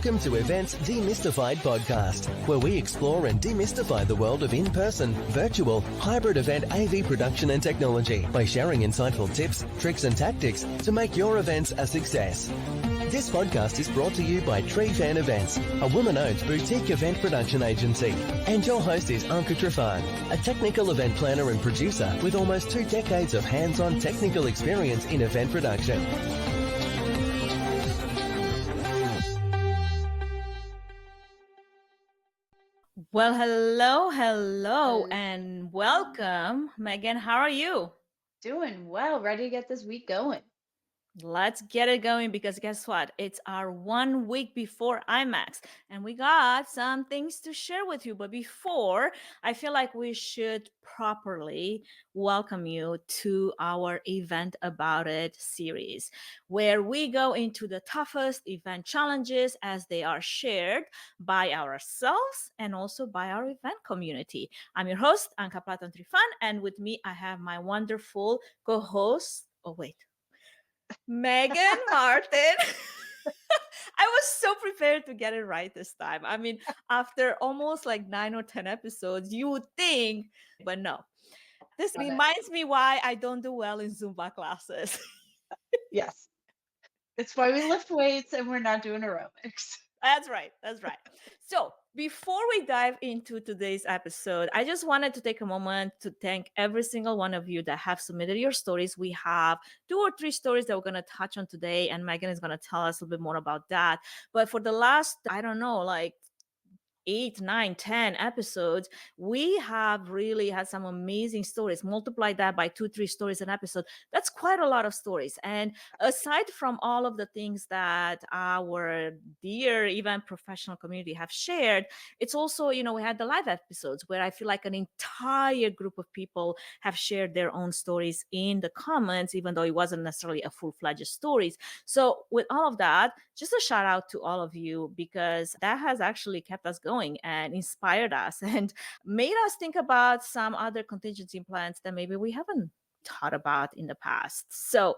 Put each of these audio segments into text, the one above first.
Welcome to eVENT's Demystified podcast, where we explore and demystify the world of in-person, virtual, hybrid event AV production and technology by sharing insightful tips, tricks and tactics to make your events a success. This podcast is brought to you by Tree Fan Events, a woman-owned boutique event production agency. And your host is 𝐂𝐚𝐻𝐿𝐸, a technical event planner and producer with almost 2 decades of hands-on technical experience in event production. Well, hello, and welcome. Megan, how are you? Doing well. Ready to get this week going. Let's get it going because guess what? It's our 1 week before IMEX and we got some things to share with you. But before, I feel like we should properly welcome you to our Event About It series, where we go into the toughest event challenges as they are shared by ourselves and also by our event community. I'm your host, 𝐂𝐚𝐻𝐿𝐸, and with me, I have my wonderful co-host. Megan Martin. I was so prepared to get it right this time. I mean, after almost like 9 or 10 episodes, you would think, but no. This reminds me why I don't do well in Zumba classes. Yes. It's why we lift weights and we're not doing aerobics. That's right. So before we dive into today's episode, I just wanted to take a moment to thank every single one of you that have submitted your stories. We have 2 or 3 stories that we're going to touch on today, and Megan is going to tell us a little bit more about that. But for the last, 8, 9, 10 episodes, we have really had some amazing stories. Multiply that by 2, 3 stories an episode. That's quite a lot of stories. And aside from all of the things that our dear event professional community have shared, it's also, we had the live episodes where I feel like an entire group of people have shared their own stories in the comments, even though it wasn't necessarily a full-fledged stories. So with all of that, just a shout out to all of you, because that has actually kept us going and inspired us and made us think about some other contingency plans that maybe we haven't thought about in the past. So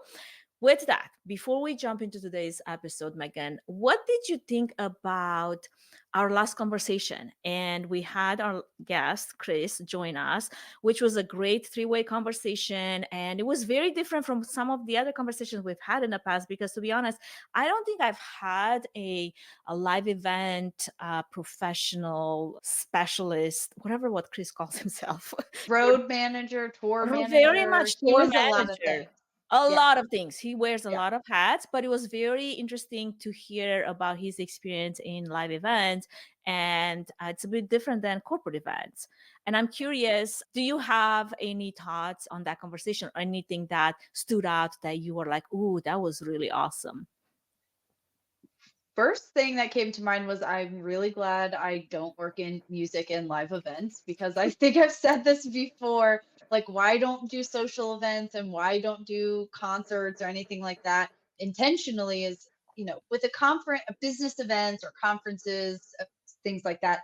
with that, before we jump into today's episode, Megan, what did you think about our last conversation? And we had our guest, Chris, join us, which was a great 3-way conversation. And it was very different from some of the other conversations we've had in the past, because to be honest, I don't think I've had a live event professional specialist, what Chris calls himself. Road manager, tour manager. Very much tour manager. A lot of things. A lot of things. He wears a lot of hats, but it was very interesting to hear about his experience in live events. And it's a bit different than corporate events. And I'm curious, do you have any thoughts on that conversation or anything that stood out that you were like, ooh, that was really awesome? First thing that came to mind was I'm really glad I don't work in music and live events, because I think I've said this before, like, why don't do social events and why don't do concerts or anything like that intentionally is, with a business events or conferences, things like that,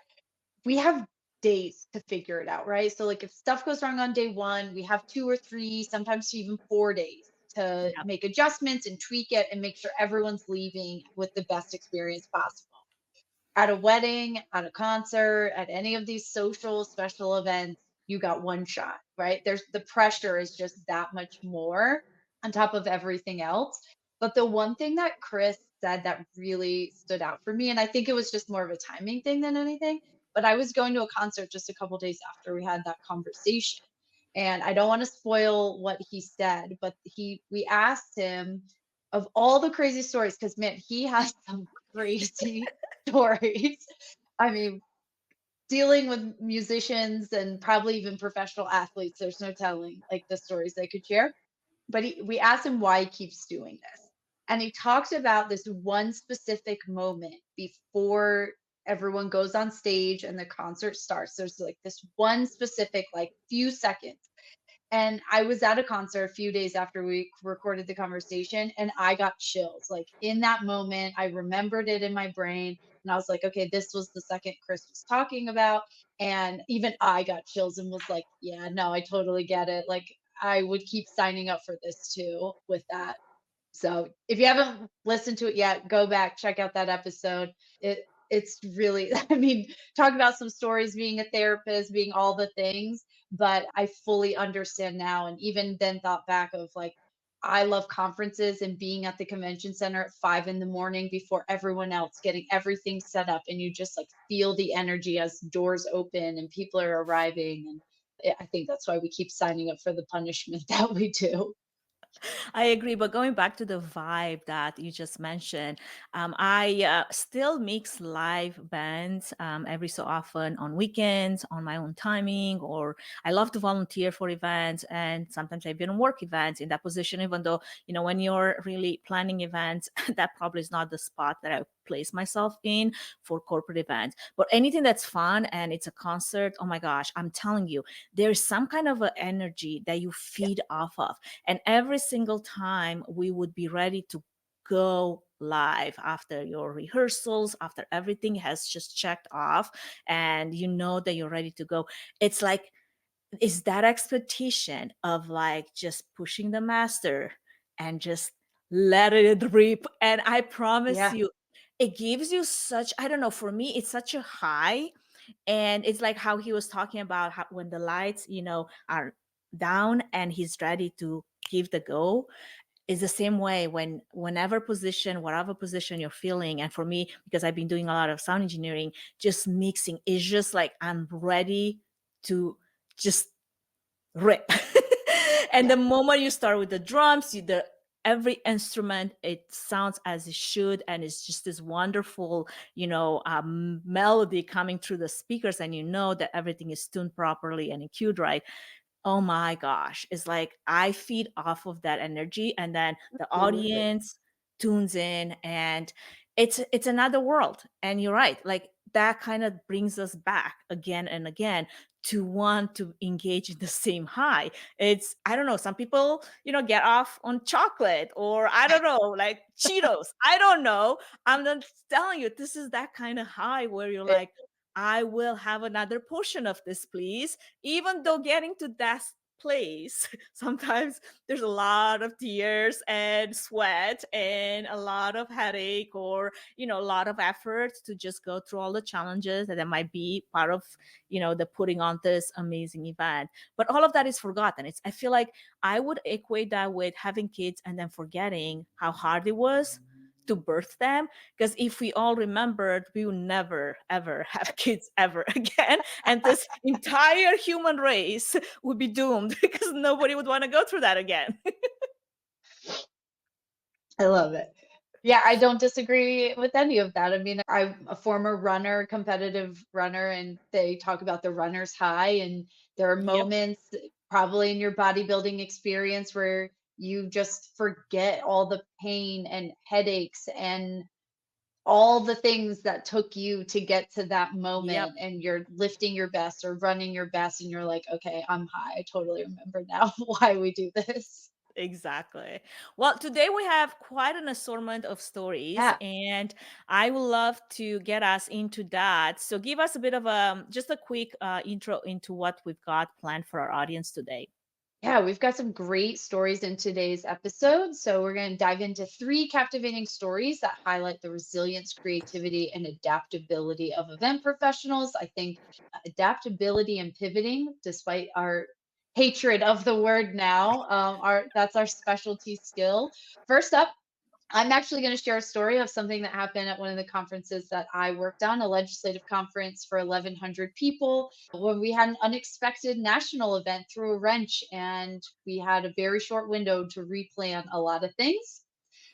we have days to figure it out, right? So like if stuff goes wrong on day 1, we have 2 or 3, sometimes even 4 days to make adjustments and tweak it and make sure everyone's leaving with the best experience possible. At a wedding, at a concert, at any of these social special events, you got one shot, right? The pressure is just that much more on top of everything else. But the one thing that Chris said that really stood out for me, and I think it was just more of a timing thing than anything, but I was going to a concert just a couple days after we had that conversation. And I don't want to spoil what he said, but we asked him of all the crazy stories, because man, he has some crazy stories. I mean, dealing with musicians and probably even professional athletes, there's no telling like the stories they could share. But we asked him why he keeps doing this. And he talked about this one specific moment before everyone goes on stage and the concert starts. There's like this one specific, like, few seconds. And I was at a concert a few days after we recorded the conversation, and I got chills. Like in that moment, I remembered it in my brain, and I was like, okay, this was the second Chris was talking about. And even I got chills and was like, yeah, no, I totally get it. Like I would keep signing up for this too with that. So if you haven't listened to it yet, go back, check out that episode. It's really, I mean, talk about some stories being a therapist, being all the things, but I fully understand now. And even then thought back of like, I love conferences and being at the convention center at 5 in the morning before everyone else, getting everything set up. And you just like feel the energy as doors open and people are arriving. And I think that's why we keep signing up for the punishment that we do. I agree. But going back to the vibe that you just mentioned, I still mix live bands every so often on weekends, on my own timing, or I love to volunteer for events. And sometimes I even work events in that position, even though, when you're really planning events, that probably is not the spot that I place myself in for corporate events. But anything that's fun and it's a concert, oh my gosh, I'm telling you, there's some kind of an energy that you feed off of. And every single time we would be ready to go live after your rehearsals, after everything has just checked off and you know that you're ready to go. It's like, is that expectation of like just pushing the master and just let it rip. And I promise Yeah. you, it gives you such, I don't know, for me, it's such a high. And it's like how he was talking about how when the lights, are down and he's ready to give the go, is the same way whenever position, whatever position you're feeling. And for me, because I've been doing a lot of sound engineering, just mixing is just like I'm ready to just rip. And Yeah. the moment you start with the drums, every instrument, it sounds as it should, and it's just this wonderful melody coming through the speakers, and you know that everything is tuned properly and cued right. Oh my gosh, it's like I feed off of that energy, and then the Absolutely. audience tunes in, and it's another world. And you're right, like that kind of brings us back again and again to want to engage in the same high. It's, I don't know, some people, get off on chocolate, or I don't know, like Cheetos. I don't know. I'm just telling you, this is that kind of high where you're Yeah. like, I will have another portion of this, please. Even though getting to that place, sometimes there's a lot of tears and sweat and a lot of headache, or a lot of effort to just go through all the challenges that might be part of the putting on this amazing event. But all of that is forgotten. It's, I feel like I would equate that with having kids and then forgetting how hard it was to birth them. Because if we all remembered, we will never ever have kids ever again, and this entire human race would be doomed because nobody would want to go through that again. I love it. Yeah, I don't disagree with any of that. I mean, I'm a former runner, competitive runner, and they talk about the runner's high. And there are Yep. moments, probably in your bodybuilding experience, where you just forget all the pain and headaches and all the things that took you to get to that Yep. moment. And you're lifting your best or running your best, and you're like, okay, I'm high. I totally remember now why we do this. Exactly. Well, today we have quite an assortment of stories, Yeah. and I would love to get us into that. So, give us a bit of just a quick intro into what we've got planned for our audience today. Yeah, we've got some great stories in today's episode. So, we're going to dive into three captivating stories that highlight the resilience, creativity, and adaptability of event professionals. I think adaptability and pivoting, despite our hatred of the word now, that's our specialty skill. First up, I'm actually going to share a story of something that happened at one of the conferences that I worked on, a legislative conference for 1,100 people, when we had an unexpected national event through a wrench, and we had a very short window to replan a lot of things.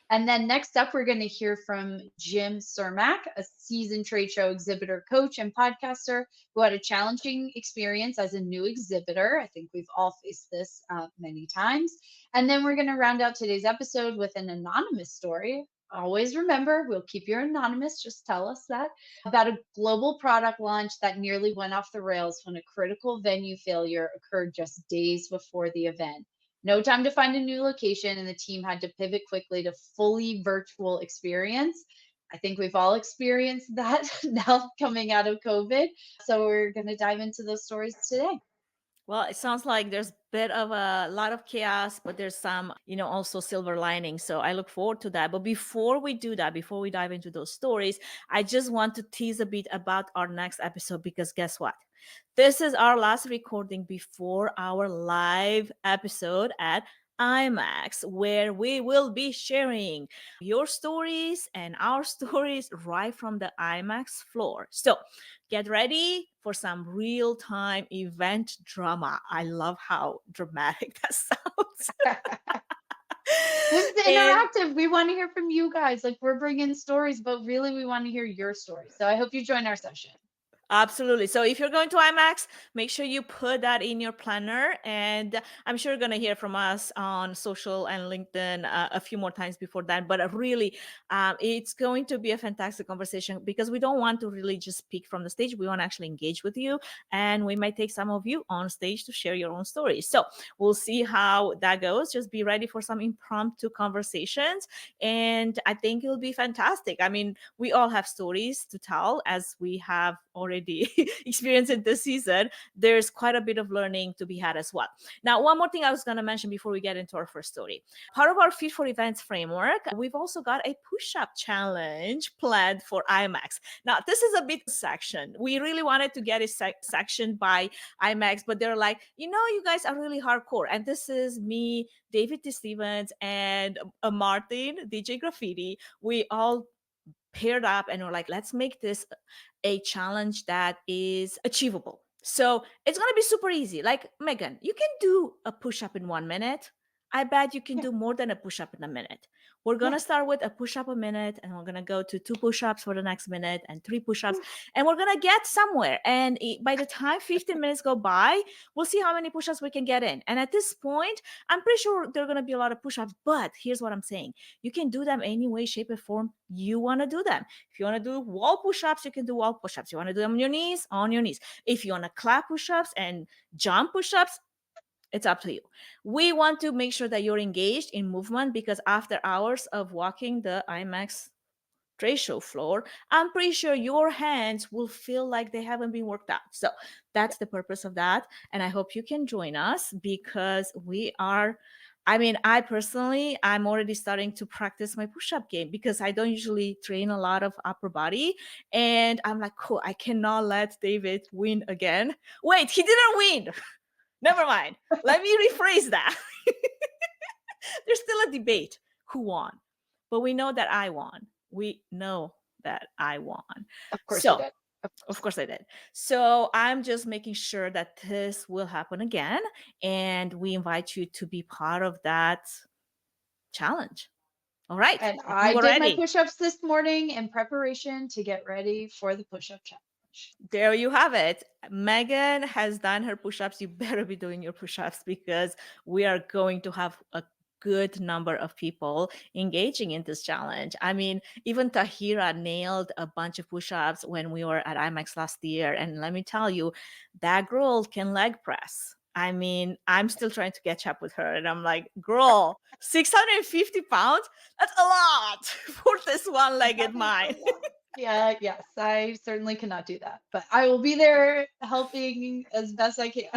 And then next up, we're going to hear from Jim Cermak, a seasoned trade show exhibitor, coach, and podcaster who had a challenging experience as a new exhibitor. I think we've all faced this many times. And then we're going to round out today's episode with an anonymous story. Always remember, we'll keep you anonymous. Just tell us that about a global product launch that nearly went off the rails when a critical venue failure occurred just days before the event. No time to find a new location, and the team had to pivot quickly to fully virtual experience. I think we've all experienced that now coming out of COVID. So we're going to dive into those stories today. Well, it sounds like there's bit of a lot of chaos, but there's some, also silver lining. So I look forward to that. But before we do that, before we dive into those stories, I just want to tease a bit about our next episode, because guess what? This is our last recording before our live episode at IMEX, where we will be sharing your stories and our stories right from the IMEX floor. So get ready for some real-time event drama. I love how dramatic that sounds. This is And interactive. We want to hear from you guys. Like, we're bringing stories, but really we want to hear your stories. So I hope you join our session. absolutely. So if you're going to IMAX, make sure you put that in your planner. And I'm sure you're going to hear from us on social and LinkedIn a few more times before that. But really, it's going to be a fantastic conversation, because we don't want to really just speak from the stage. We want to actually engage with you. And we might take some of you on stage to share your own stories. So we'll see how that goes. Just be ready for some impromptu conversations. And I think it'll be fantastic. I mean, we all have stories to tell, as we have already experienced it this season. There's quite a bit of learning to be had as well. Now, one more thing I was going to mention before we get into our first story. Part of our Fit for Events framework, we've also got a push-up challenge planned for IMAX. Now, this is a big section. We really wanted to get a section by IMAX, but they're like, you guys are really hardcore. And this is me, David T. Stevens, and Martin, DJ Graffiti. We all paired up and we're like, let's make this a challenge that is achievable. So it's going to be super easy. Like, Megan, you can do a push-up in 1 minute. I bet you can Yeah. do more than a push-up in a minute. We're going to Yeah. start with a push-up a minute, and we're going to go to 2 push-ups for the next minute and 3 push-ups, and we're going to get somewhere. And by the time 15 minutes go by, we'll see how many push-ups we can get in. And at this point, I'm pretty sure there are going to be a lot of push-ups, but here's what I'm saying. You can do them any way, shape, or form you want to do them. If you want to do wall push-ups, you can do wall push-ups. You want to do them on your knees, on your knees. If you want to clap push-ups and jump push-ups, it's up to you. We want to make sure that you're engaged in movement, because after hours of walking the IMAX trade show floor, I'm pretty sure your hands will feel like they haven't been worked out. So that's the purpose of that. And I hope you can join us, because I personally, I'm already starting to practice my push-up game, because I don't usually train a lot of upper body. And I'm like, cool, I cannot let David win again. Wait, he didn't win. Never mind. Let me rephrase that. There's still a debate who won, but we know that I won. We know that I won. Of course you So, did. of course I did. So I'm just making sure that this will happen again. And we invite you to be part of that challenge. All right. And I think I we're did my ready. push-ups this morning in preparation to get ready for the push-up challenge. There you have it. Megan has done her push-ups. You better be doing your push-ups, because we are going to have a good number of people engaging in this challenge. I mean, even Tahira nailed a bunch of push-ups when we were at IMAX last year. And let me tell you, that girl can leg press. I mean, I'm still trying to catch up with her. And I'm like, girl, 650 pounds? That's a lot for this one-legged mind. Yeah, yes, I certainly cannot do that, but I will be there helping as best I can.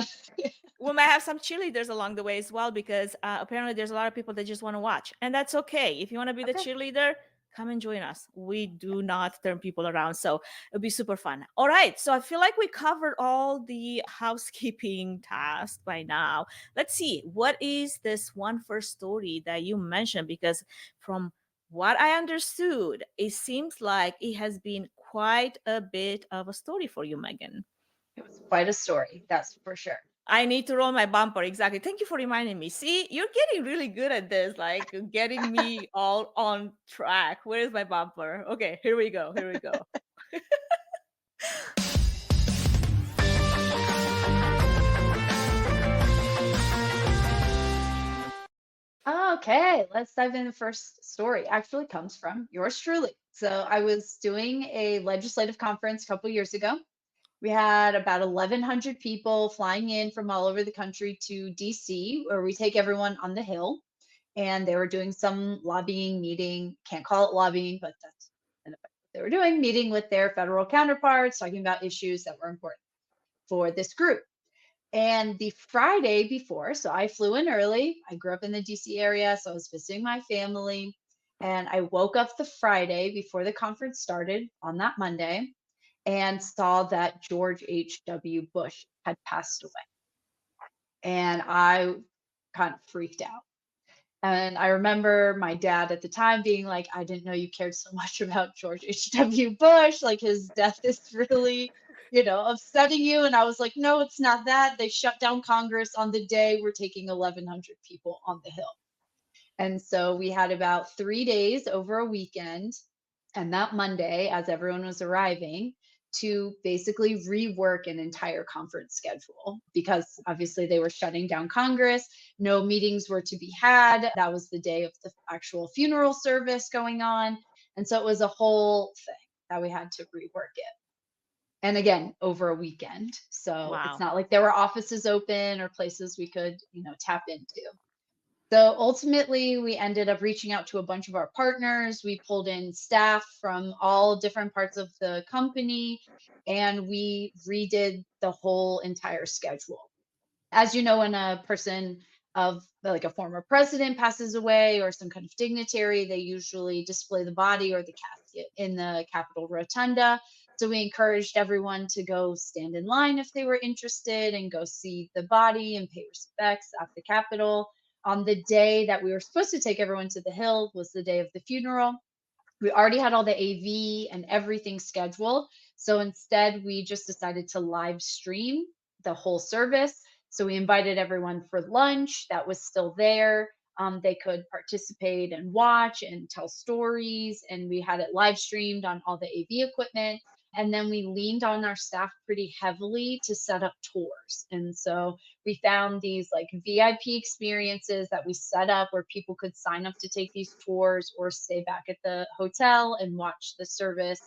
We might have some cheerleaders along the way as well, because apparently there's a lot of people that just want to watch, and that's okay. If you want to be the Okay. cheerleader, come and join us. We do not turn people around, so it'll be super fun. All right, so I feel like we covered all the housekeeping tasks by now. Let's see, what is this one first story that you mentioned? Because from what I understood, it seems like it has been quite a bit of a story for you, Megan. It was quite a story, that's for sure. I need to roll my bumper. Exactly. Thank you for reminding me. See, you're getting really good at this, like getting me all on track. Where is my bumper? Okay, here we go. Here we go. Okay, let's dive in. The first story actually comes from yours truly. So I was doing a legislative conference a couple years ago. We had about 1,100 people flying in from all over the country to DC, where we take everyone on the Hill. And they were doing some lobbying meeting. Can't call it lobbying, but that's in effect what they were doing, meeting with their federal counterparts, talking about issues that were important for this group. And the Friday before, so I flew in early. I grew up in the DC area, so I was visiting my family. And I woke up the Friday before the conference started on that Monday and saw that George H.W. Bush had passed away. And I kind of freaked out. And I remember my dad at the time being like, I didn't know you cared so much about George H.W. Bush. Like his death is really, upsetting you. And I was like, no, it's not that. They shut down Congress on the day we're taking 1,100 people on the Hill. And so we had about 3 days over a weekend. And that Monday, as everyone was arriving, to basically rework an entire conference schedule because obviously they were shutting down Congress. No meetings were to be had. That was the day of the actual funeral service going on. And so it was a whole thing that we had to rework it. And again, over a weekend. So it's Wow. not like there were offices open or places we could, tap into. So ultimately, we ended up reaching out to a bunch of our partners. We pulled in staff from all different parts of the company and we redid the whole entire schedule. As you know, when a person of like a former president passes away or some kind of dignitary, they usually display the body or the casket in the Capitol Rotunda. So we encouraged everyone to go stand in line if they were interested and go see the body and pay respects at the Capitol. On the day that we were supposed to take everyone to the Hill was the day of the funeral. We already had all the AV and everything scheduled. So instead, we just decided to live stream the whole service. So we invited everyone for lunch that was still there. They could participate and watch and tell stories. And we had it live streamed on all the AV equipment. And then we leaned on our staff pretty heavily to set up tours. And so we found these like VIP experiences that we set up where people could sign up to take these tours or stay back at the hotel and watch the service.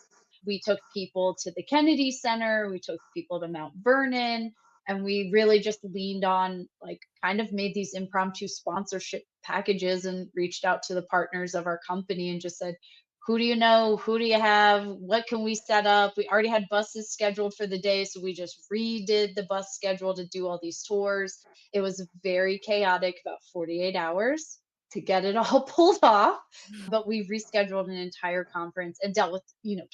We took people to the Kennedy Center, we took people to Mount Vernon, and we really just leaned on, like, kind of made these impromptu sponsorship packages and reached out to the partners of our company and just said, who do you know? Who do you have? What can we set up? We already had buses scheduled for the day, so we just redid the bus schedule to do all these tours. It was very chaotic, about 48 hours to get it all pulled off, but we rescheduled an entire conference and dealt with,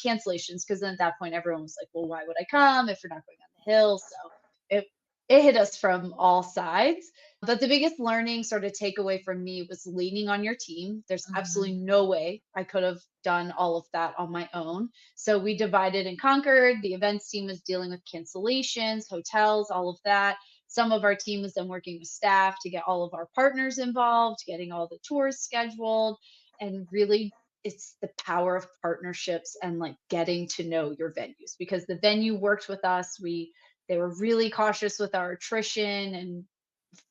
cancellations because then at that point everyone was like, well, why would I come if we're not going on the Hill? So it it hit us from all sides. But the biggest learning sort of takeaway from me was leaning on your team. There's Mhm. absolutely no way I could have done all of that on my own. So we divided and conquered. The events team was dealing with cancellations, hotels, all of that. Some of our team was then working with staff to get all of our partners involved, getting all the tours scheduled, and really it's the power of partnerships and like getting to know your venues because the venue worked with us. They were really cautious with our attrition and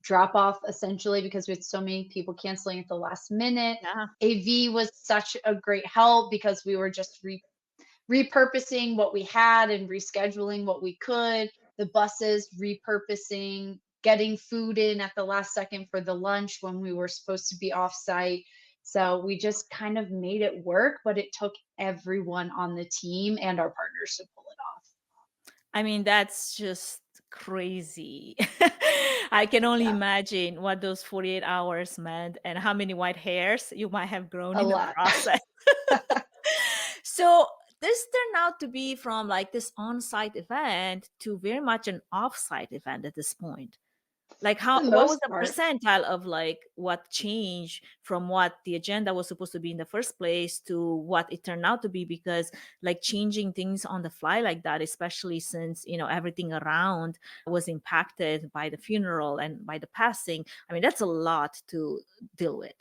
drop off essentially because we had so many people canceling at the last minute. Yeah. AV was such a great help because we were just repurposing what we had and rescheduling what we could. The buses repurposing, getting food in at the last second for the lunch when we were supposed to be off site. So we just kind of made it work, but it took everyone on the team and our partners to pull it off. I mean, that's just crazy. I can only Yeah, imagine what those 48 hours meant and how many white hairs you might have grown a in the lot. process. So this turned out to be from like this on-site event to very much an off-site event at this point. Like For the what was most the part. percentile of like what changed from what the agenda was supposed to be in the first place to what it turned out to be? Because like changing things on the fly like that, especially since, everything around was impacted by the funeral and by the passing. I mean, that's a lot to deal with,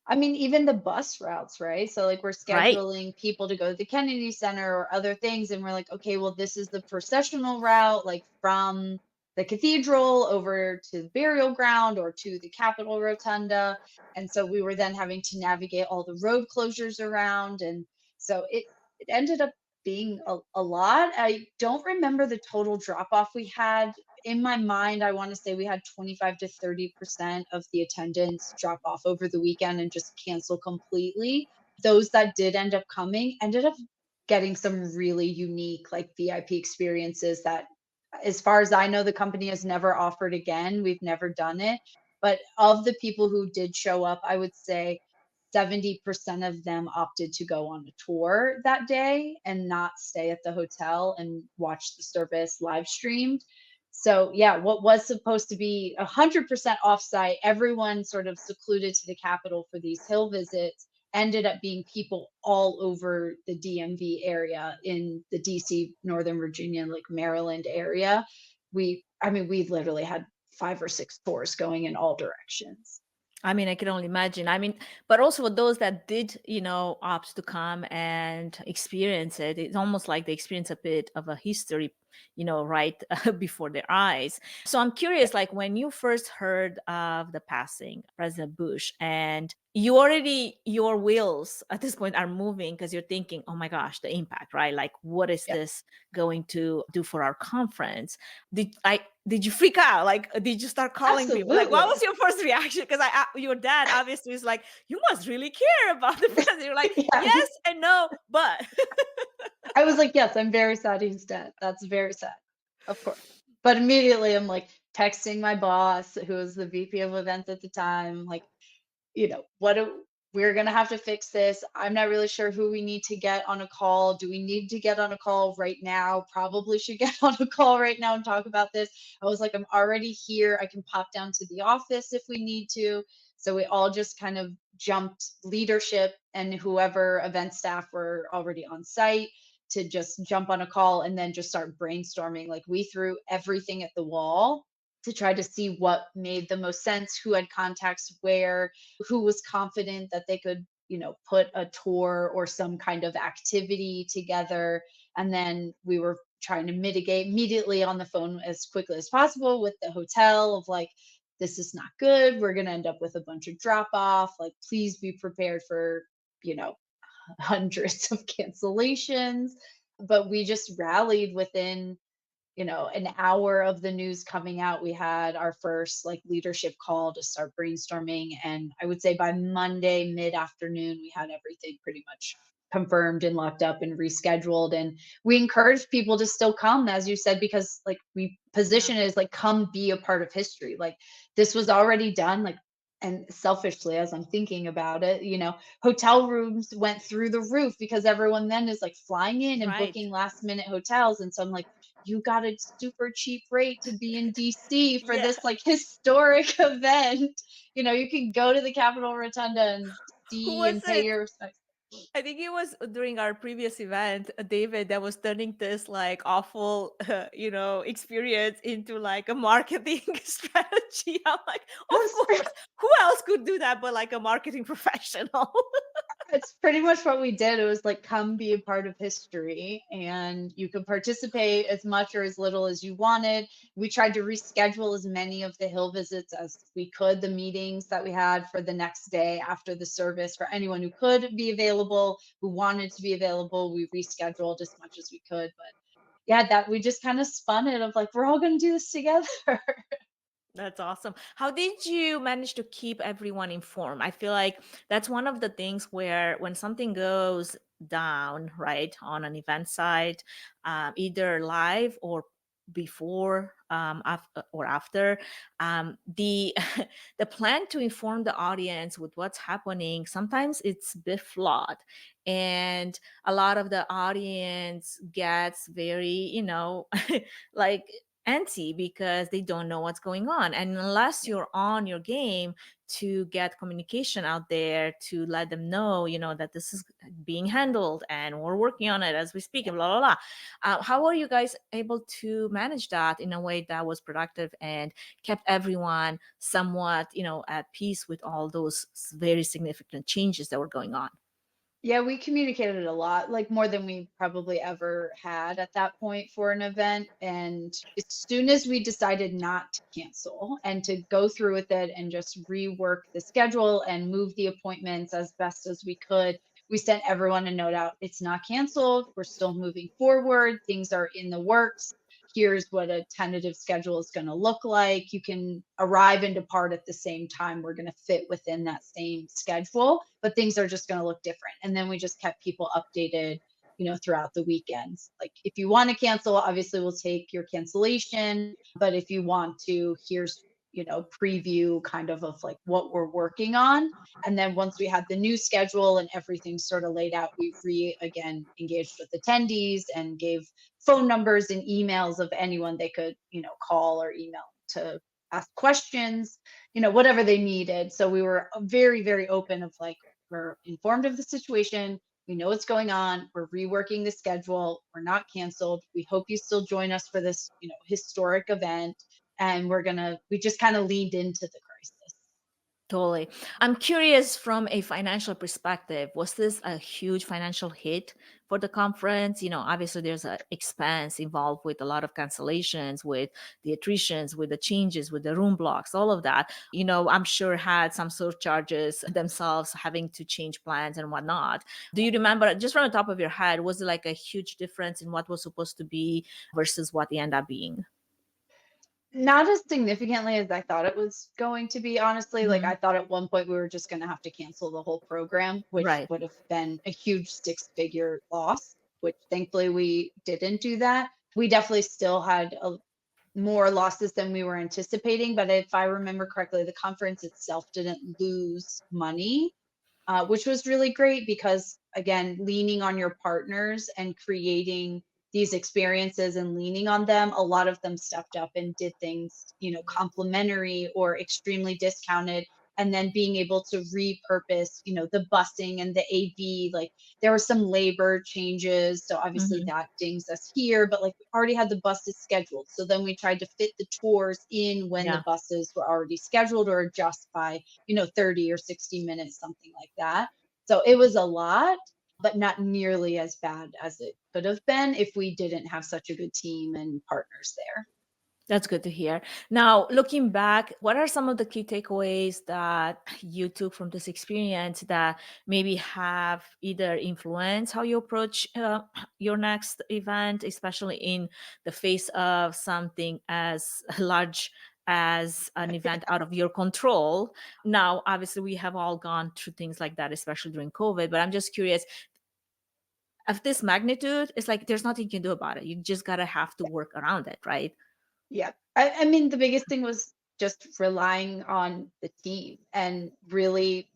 I mean, even the bus routes, right? So, like, we're right? scheduling people to go to the Kennedy Center or other things, and we're like, okay, well, this is the processional route, like from the cathedral over to the burial ground or to the Capitol Rotunda. And so we were then having to navigate all the road closures around. And so it ended up being a lot. I don't remember the total drop off we had in my mind, I want to say we had 25 to 30% of the attendance drop off over the weekend and just cancel completely. Those that did end up coming ended up getting some really unique, like VIP experiences that as far as I know, the company has never offered again. We've never done it. But of the people who did show up, I would say 70% of them opted to go on a tour that day and not stay at the hotel and watch the service live streamed. So yeah, what was supposed to be 100% offsite, everyone sort of secluded to the capital for these hill visits, ended up being people all over the DMV area in the DC, Northern Virginia, like Maryland area. I mean, we literally had 5 or 6 tours going in all directions. I mean, I can only imagine. I mean, but also for those that did, opt to come and experience it, it's almost like they experience a bit of a history, right before their eyes. So I'm curious, like when you first heard of the passing President Bush, and your wheels at this point are moving because you're thinking, oh my gosh, the impact, right? Like, what is Yeah. this going to do for our conference? Did you freak out? Like, did you start calling people? Like, what Absolutely. was your first reaction? Because your dad obviously is like, you must really care about the president. You're like, Yeah. yes and no, but I was like, yes, I'm very sad he's dead. That's very sad. Of course. But immediately I'm like texting my boss, who was the VP of events at the time, like, we're going to have to fix this. I'm not really sure who we need to get on a call. Do we need to get on a call right now? Probably should get on a call right now and talk about this. I was like, I'm already here. I can pop down to the office if we need to. So we all just kind of jumped, leadership and whoever event staff were already on site, to just jump on a call and then just start brainstorming. Like, we threw everything at the wall to try to see what made the most sense, who had contacts where, who was confident that they could, put a tour or some kind of activity together. And then we were trying to mitigate immediately on the phone as quickly as possible with the hotel of like, this is not good. We're going to end up with a bunch of drop off. Like, please be prepared for, you know, hundreds of cancellations. But we just rallied within, an hour of the news coming out. We had our first like leadership call to start brainstorming. And I would say by Monday mid-afternoon, we had everything pretty much confirmed and locked up and rescheduled. And we encouraged people to still come, as you said, because like we yeah, position it as like, come be a part of history. Like, this was already done. Like, and selfishly, as I'm thinking about it, hotel rooms went through the roof because everyone then is like flying in and right. booking last minute hotels. And so I'm like, you got a super cheap rate to be in DC for Yeah. this like historic event. You can go to the Capitol Rotunda and Who see was and pay it? your respects. I think it was during our previous event, David, that was turning this like awful, experience into like a marketing strategy. I'm like, of That's course, who else could do that but like a marketing professional? It's pretty much what we did. It was like, come be a part of history, and you could participate as much or as little as you wanted. We tried to reschedule as many of the hill visits as we could, the meetings that we had for the next day after the service, for anyone who could be available, who wanted to be available. We rescheduled as much as we could. But yeah, that we just kind of spun it of like, we're all going to do this together. That's awesome. How did you manage to keep everyone informed? I feel like that's one of the things where when something goes down, right, on an event site, either live or before or after, the the plan to inform the audience with what's happening, sometimes it's a bit flawed, and a lot of the audience gets very, like antsy because they don't know what's going on. And unless you're on your game to get communication out there to let them know, that this is being handled and we're working on it as we speak, and blah, blah, blah. How are you guys able to manage that in a way that was productive and kept everyone somewhat, at peace with all those very significant changes that were going on? Yeah, we communicated a lot, like more than we probably ever had at that point for an event. And as soon as we decided not to cancel and to go through with it and just rework the schedule and move the appointments as best as we could, we sent everyone a note out. It's not canceled. We're still moving forward. Things are in the works. Here's what a tentative schedule is going to look like. You can arrive and depart at the same time. We're going to fit within that same schedule, but things are just going to look different. And then we just kept people updated throughout the weekends. Like if you want to cancel, obviously we'll take your cancellation, but if you want to, here's, preview kind of like what we're working on. And then once we had the new schedule and everything sort of laid out, we again engaged with attendees and gave phone numbers and emails of anyone they could, call or email to ask questions, whatever they needed. So we were very, very open of like, we're informed of the situation. We know what's going on. We're reworking the schedule. We're not canceled. We hope you still join us for this, historic event. And we just kind of leaned into the crisis. Totally. I'm curious from a financial perspective, was this a huge financial hit for the conference? Obviously there's an expense involved with a lot of cancellations, with the attritions, with the changes, with the room blocks, all of that. I'm sure had some surcharges themselves having to change plans and whatnot. Do you remember, just from the top of your head, was it like a huge difference in what was supposed to be versus what it ended up being? Not as significantly as I thought it was going to be, honestly. Like I Mhm. thought at one point we were just going to have to cancel the whole program, which Right. would have been a huge six-figure loss, which thankfully we didn't do that. We definitely still had more losses than we were anticipating, but if I remember correctly, the conference itself didn't lose money, which was really great because, again, leaning on your partners and creating these experiences and leaning on them, a lot of them stepped up and did things, complimentary or extremely discounted. And then being able to repurpose, the busing and the AV, like there were some labor changes. So obviously Mhm. that dings us here, but like we already had the buses scheduled. So then we tried to fit the tours in when the Yeah. buses were already scheduled or adjust by 30 or 60 minutes, something like that. So it was a lot, but not nearly as bad as it could have been if we didn't have such a good team and partners there. That's good to hear. Now, looking back, what are some of the key takeaways that you took from this experience that maybe have either influenced how you approach your next event, especially in the face of something as large as an event out of your control? Now, obviously, we have all gone through things like that, especially during COVID, but I'm just curious, of this magnitude, it's like there's nothing you can do about it. You just gotta have to work around it, right? Yeah. I mean, the biggest thing was just relying on the team and really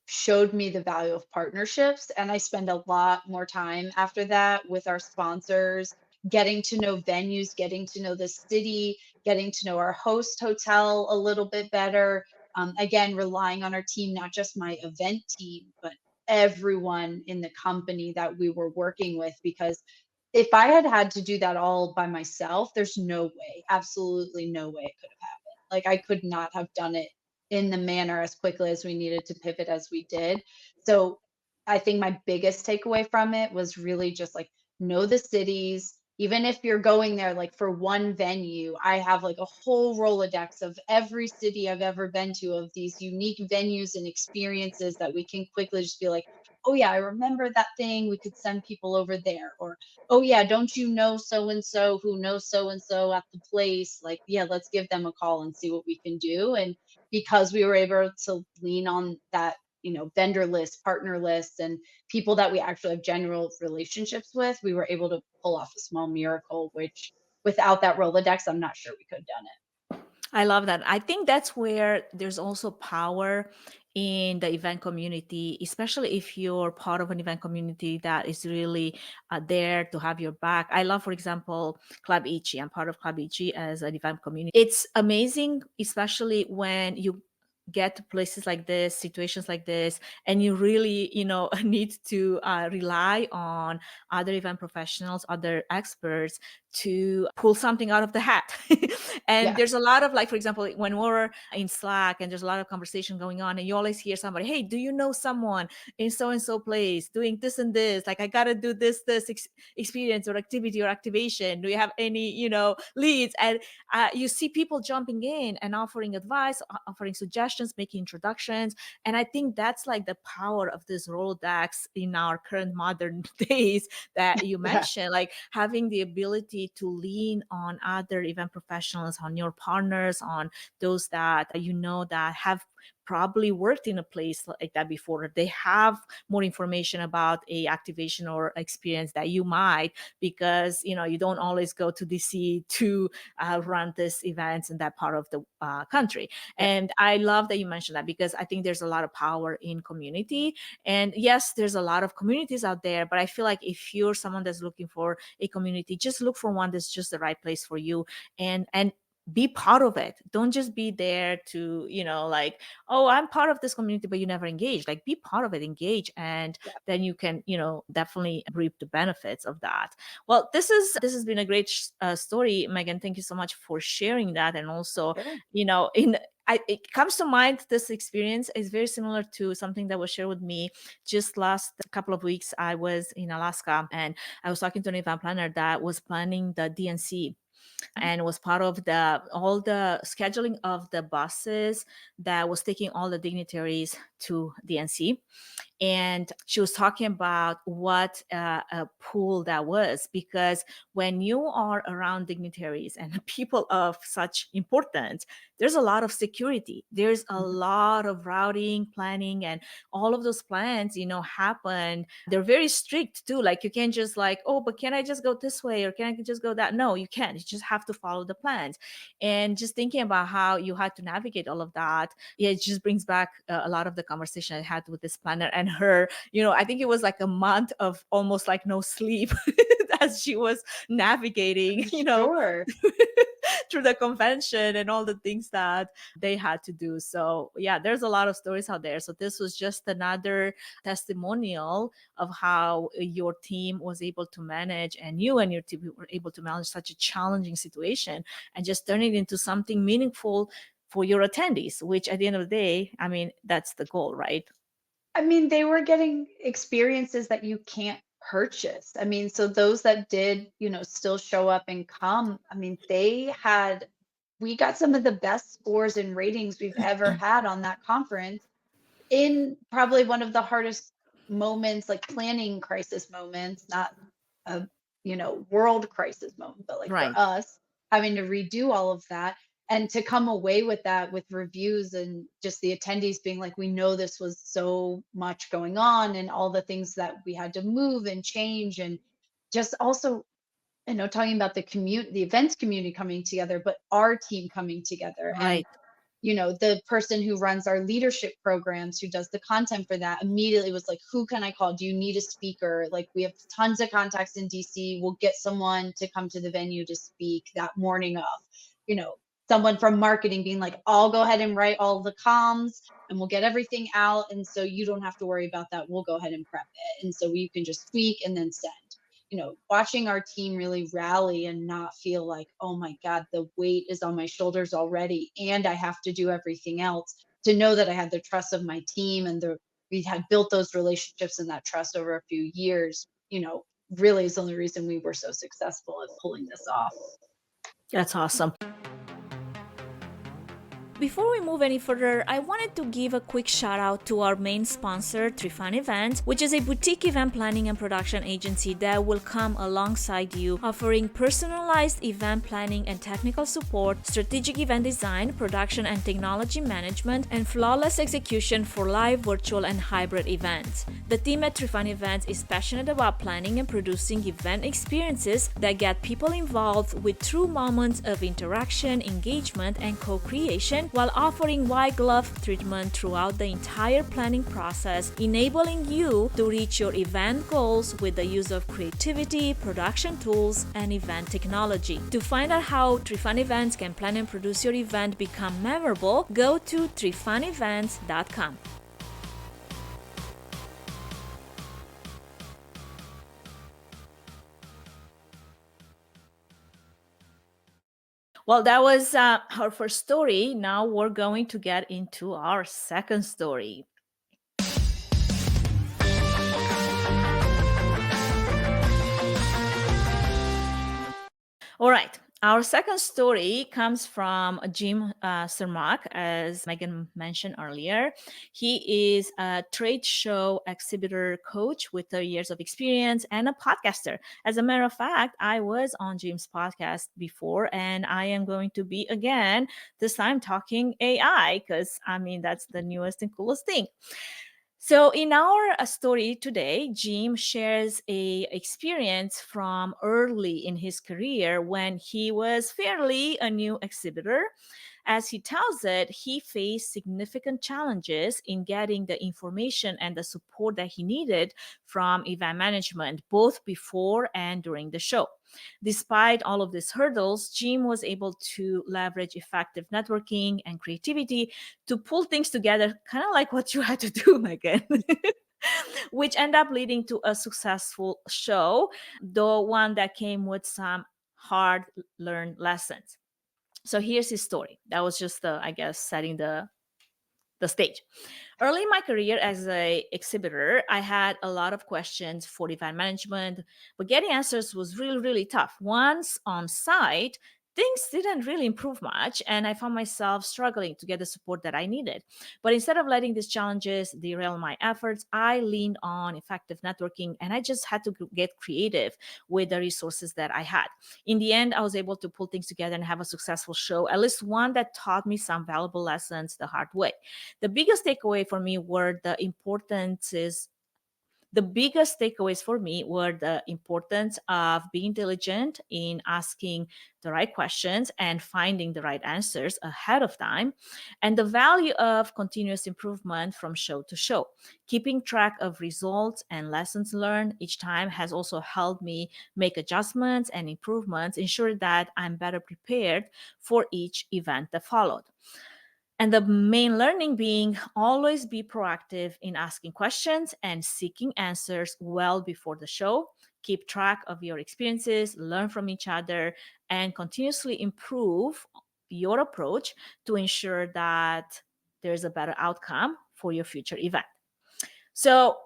showed me the value of partnerships. And I spend a lot more time after that with our sponsors, getting to know venues, getting to know the city, getting to know our host hotel a little bit better. Again, relying on our team, not just my event team, but everyone in the company that we were working with, because if I had had to do that all by myself, there's no way, absolutely no way it could have happened. Like I could not have done it in the manner as quickly as we needed to pivot as we did. So I think my biggest takeaway from it was really just like know the cities. Even if you're going there like for one venue, I have like a whole Rolodex of every city I've ever been to, of these unique venues and experiences that we can quickly just be like, oh yeah, I remember that thing. We could send people over there. Or, oh yeah, don't you know so and so who knows so and so at the place? Like, yeah, let's give them a call and see what we can do. And because we were able to lean on that, vendor list, partner list, and people that we actually have general relationships with, we were able to pull off a small miracle, which without that Rolodex, I'm not sure we could have done it. I love that. I think that's where there's also power in the event community, especially if you're part of an event community that is really there to have your back. I love, for example, Club Ichi. I'm part of Club Ichi as an event community. It's amazing, especially when you get to places like this, situations like this, and you really, need to rely on other event professionals, other experts to pull something out of the hat. And Yeah. there's a lot of, like, for example, when we're in Slack and there's a lot of conversation going on, and you always hear somebody, hey, do you know someone in so and so place doing this and this? Like, I got to do this experience or activity or activation. Do you have any, leads? And you see people jumping in and offering advice, offering suggestions, making introductions. And I think that's like the power of this Rolodex in our current modern days that you Yeah. mentioned, like having the ability to lean on other event professionals, on your partners, on those that that have probably worked in a place like that before. They have more information about a activation or experience that you might, because you don't always go to DC to run this events in that part of the country. Yeah. And I love that you mentioned that, because I think there's a lot of power in community. And yes, there's a lot of communities out there, but I feel like if you're someone that's looking for a community, just look for one that's just the right place for you, and be part of it. Don't just be there to, like, oh, I'm part of this community, but you never engage. Like, be part of it, engage, and Yeah. then you can, definitely reap the benefits of that. Well, this has been a great story, Megan. Thank you so much for sharing that. And also, Sure. it comes to mind, this experience is very similar to something that was shared with me just last couple of weeks. I was in Alaska, and I was talking to an event planner that was planning the DNC, and was part of all the scheduling of the buses that was taking all the dignitaries to DNC. And she was talking about what a pool that was, because when you are around dignitaries and people of such importance, there's a lot of security, there's a lot of routing, planning, and all of those plans happen. They're very strict too. Like, you can't just like, oh, but can I just go this way, or can I just go that? No, you can't. You just have to follow the plans. And just thinking about how you had to navigate all of that, yeah, it just brings back a lot of the conversation I had with this planner and her. I think it was like a month of almost like no sleep as she was navigating, Sure. through the convention and all the things that they had to do. So yeah, there's a lot of stories out there. So this was just another testimonial of how your team was able to manage, and you and your team were able to manage such a challenging situation and just turn it into something meaningful for your attendees, which at the end of the day, I mean, that's the goal, right? I mean, they were getting experiences that you can't purchase. I mean, so those that did, still show up and come, I mean, we got some of the best scores and ratings we've ever had on that conference, in probably one of the hardest moments, like planning crisis moments, not a, world crisis moment, but like for Right. us, having to redo all of that, and to come away with that, with reviews and just the attendees being like, we know this was so much going on, and all the things that we had to move and change, and just also, talking about the events community coming together, but our team coming together. And Right. the person who runs our leadership programs, who does the content for that, immediately was like, who can I call? Do you need a speaker? Like, we have tons of contacts in DC. We'll get someone to come to the venue to speak that morning of, you know, someone from marketing being like, I'll go ahead and write all the comms and we'll get everything out. And so you don't have to worry about that. We'll go ahead and prep it. And so you can just tweak and then send. Watching our team really rally and not feel like, oh my God, the weight is on my shoulders already, and I have to do everything else. To know that I had the trust of my team, and we had built those relationships and that trust over a few years, really is the only reason we were so successful at pulling this off. That's awesome. Before we move any further, I wanted to give a quick shout out to our main sponsor, Trifan Events, which is a boutique event planning and production agency that will come alongside you, offering personalized event planning and technical support, strategic event design, production and technology management, and flawless execution for live, virtual, and hybrid events. The team at Trifan Events is passionate about planning and producing event experiences that get people involved with true moments of interaction, engagement, and co-creation, while offering white glove treatment throughout the entire planning process, enabling you to reach your event goals with the use of creativity, production tools, and event technology. To find out how Trifan Events can plan and produce your event become memorable, go to trifanevents.com. Well, that was our first story. Now we're going to get into our second story. All right. Our second story comes from Jim Cermak, as Megan mentioned earlier. He is a trade show exhibitor coach with 30 years of experience and a podcaster. As a matter of fact, I was on Jim's podcast before, and I am going to be again, this time talking AI, because I mean, that's the newest and coolest thing. So in our story today, Jim shares a experience from early in his career when he was fairly a new exhibitor. As he tells it, he faced significant challenges in getting the information and the support that he needed from event management, both before and during the show. Despite all of these hurdles, Jim was able to leverage effective networking and creativity to pull things together, kind of like what you had to do, Megan. Which ended up leading to a successful show, though one that came with some hard learned lessons. So here's his story. That was just I guess, setting the stage. Early in my career as a exhibitor, I had a lot of questions for event management, but getting answers was really, really tough. Once on site, things didn't really improve much, and I found myself struggling to get the support that I needed. But instead of letting these challenges derail my efforts, I leaned on effective networking, and I just had to get creative with the resources that I had. In the end, I was able to pull things together and have a successful show, at least one that taught me some valuable lessons the hard way. The biggest takeaway for me were the biggest takeaways for me were the importance of being diligent in asking the right questions and finding the right answers ahead of time, and the value of continuous improvement from show to show. Keeping track of results and lessons learned each time has also helped me make adjustments and improvements, ensure that I'm better prepared for each event that followed. And the main learning being always be proactive in asking questions and seeking answers well before the show. Keep track of your experiences, learn from each other, and continuously improve your approach to ensure that there's a better outcome for your future event. So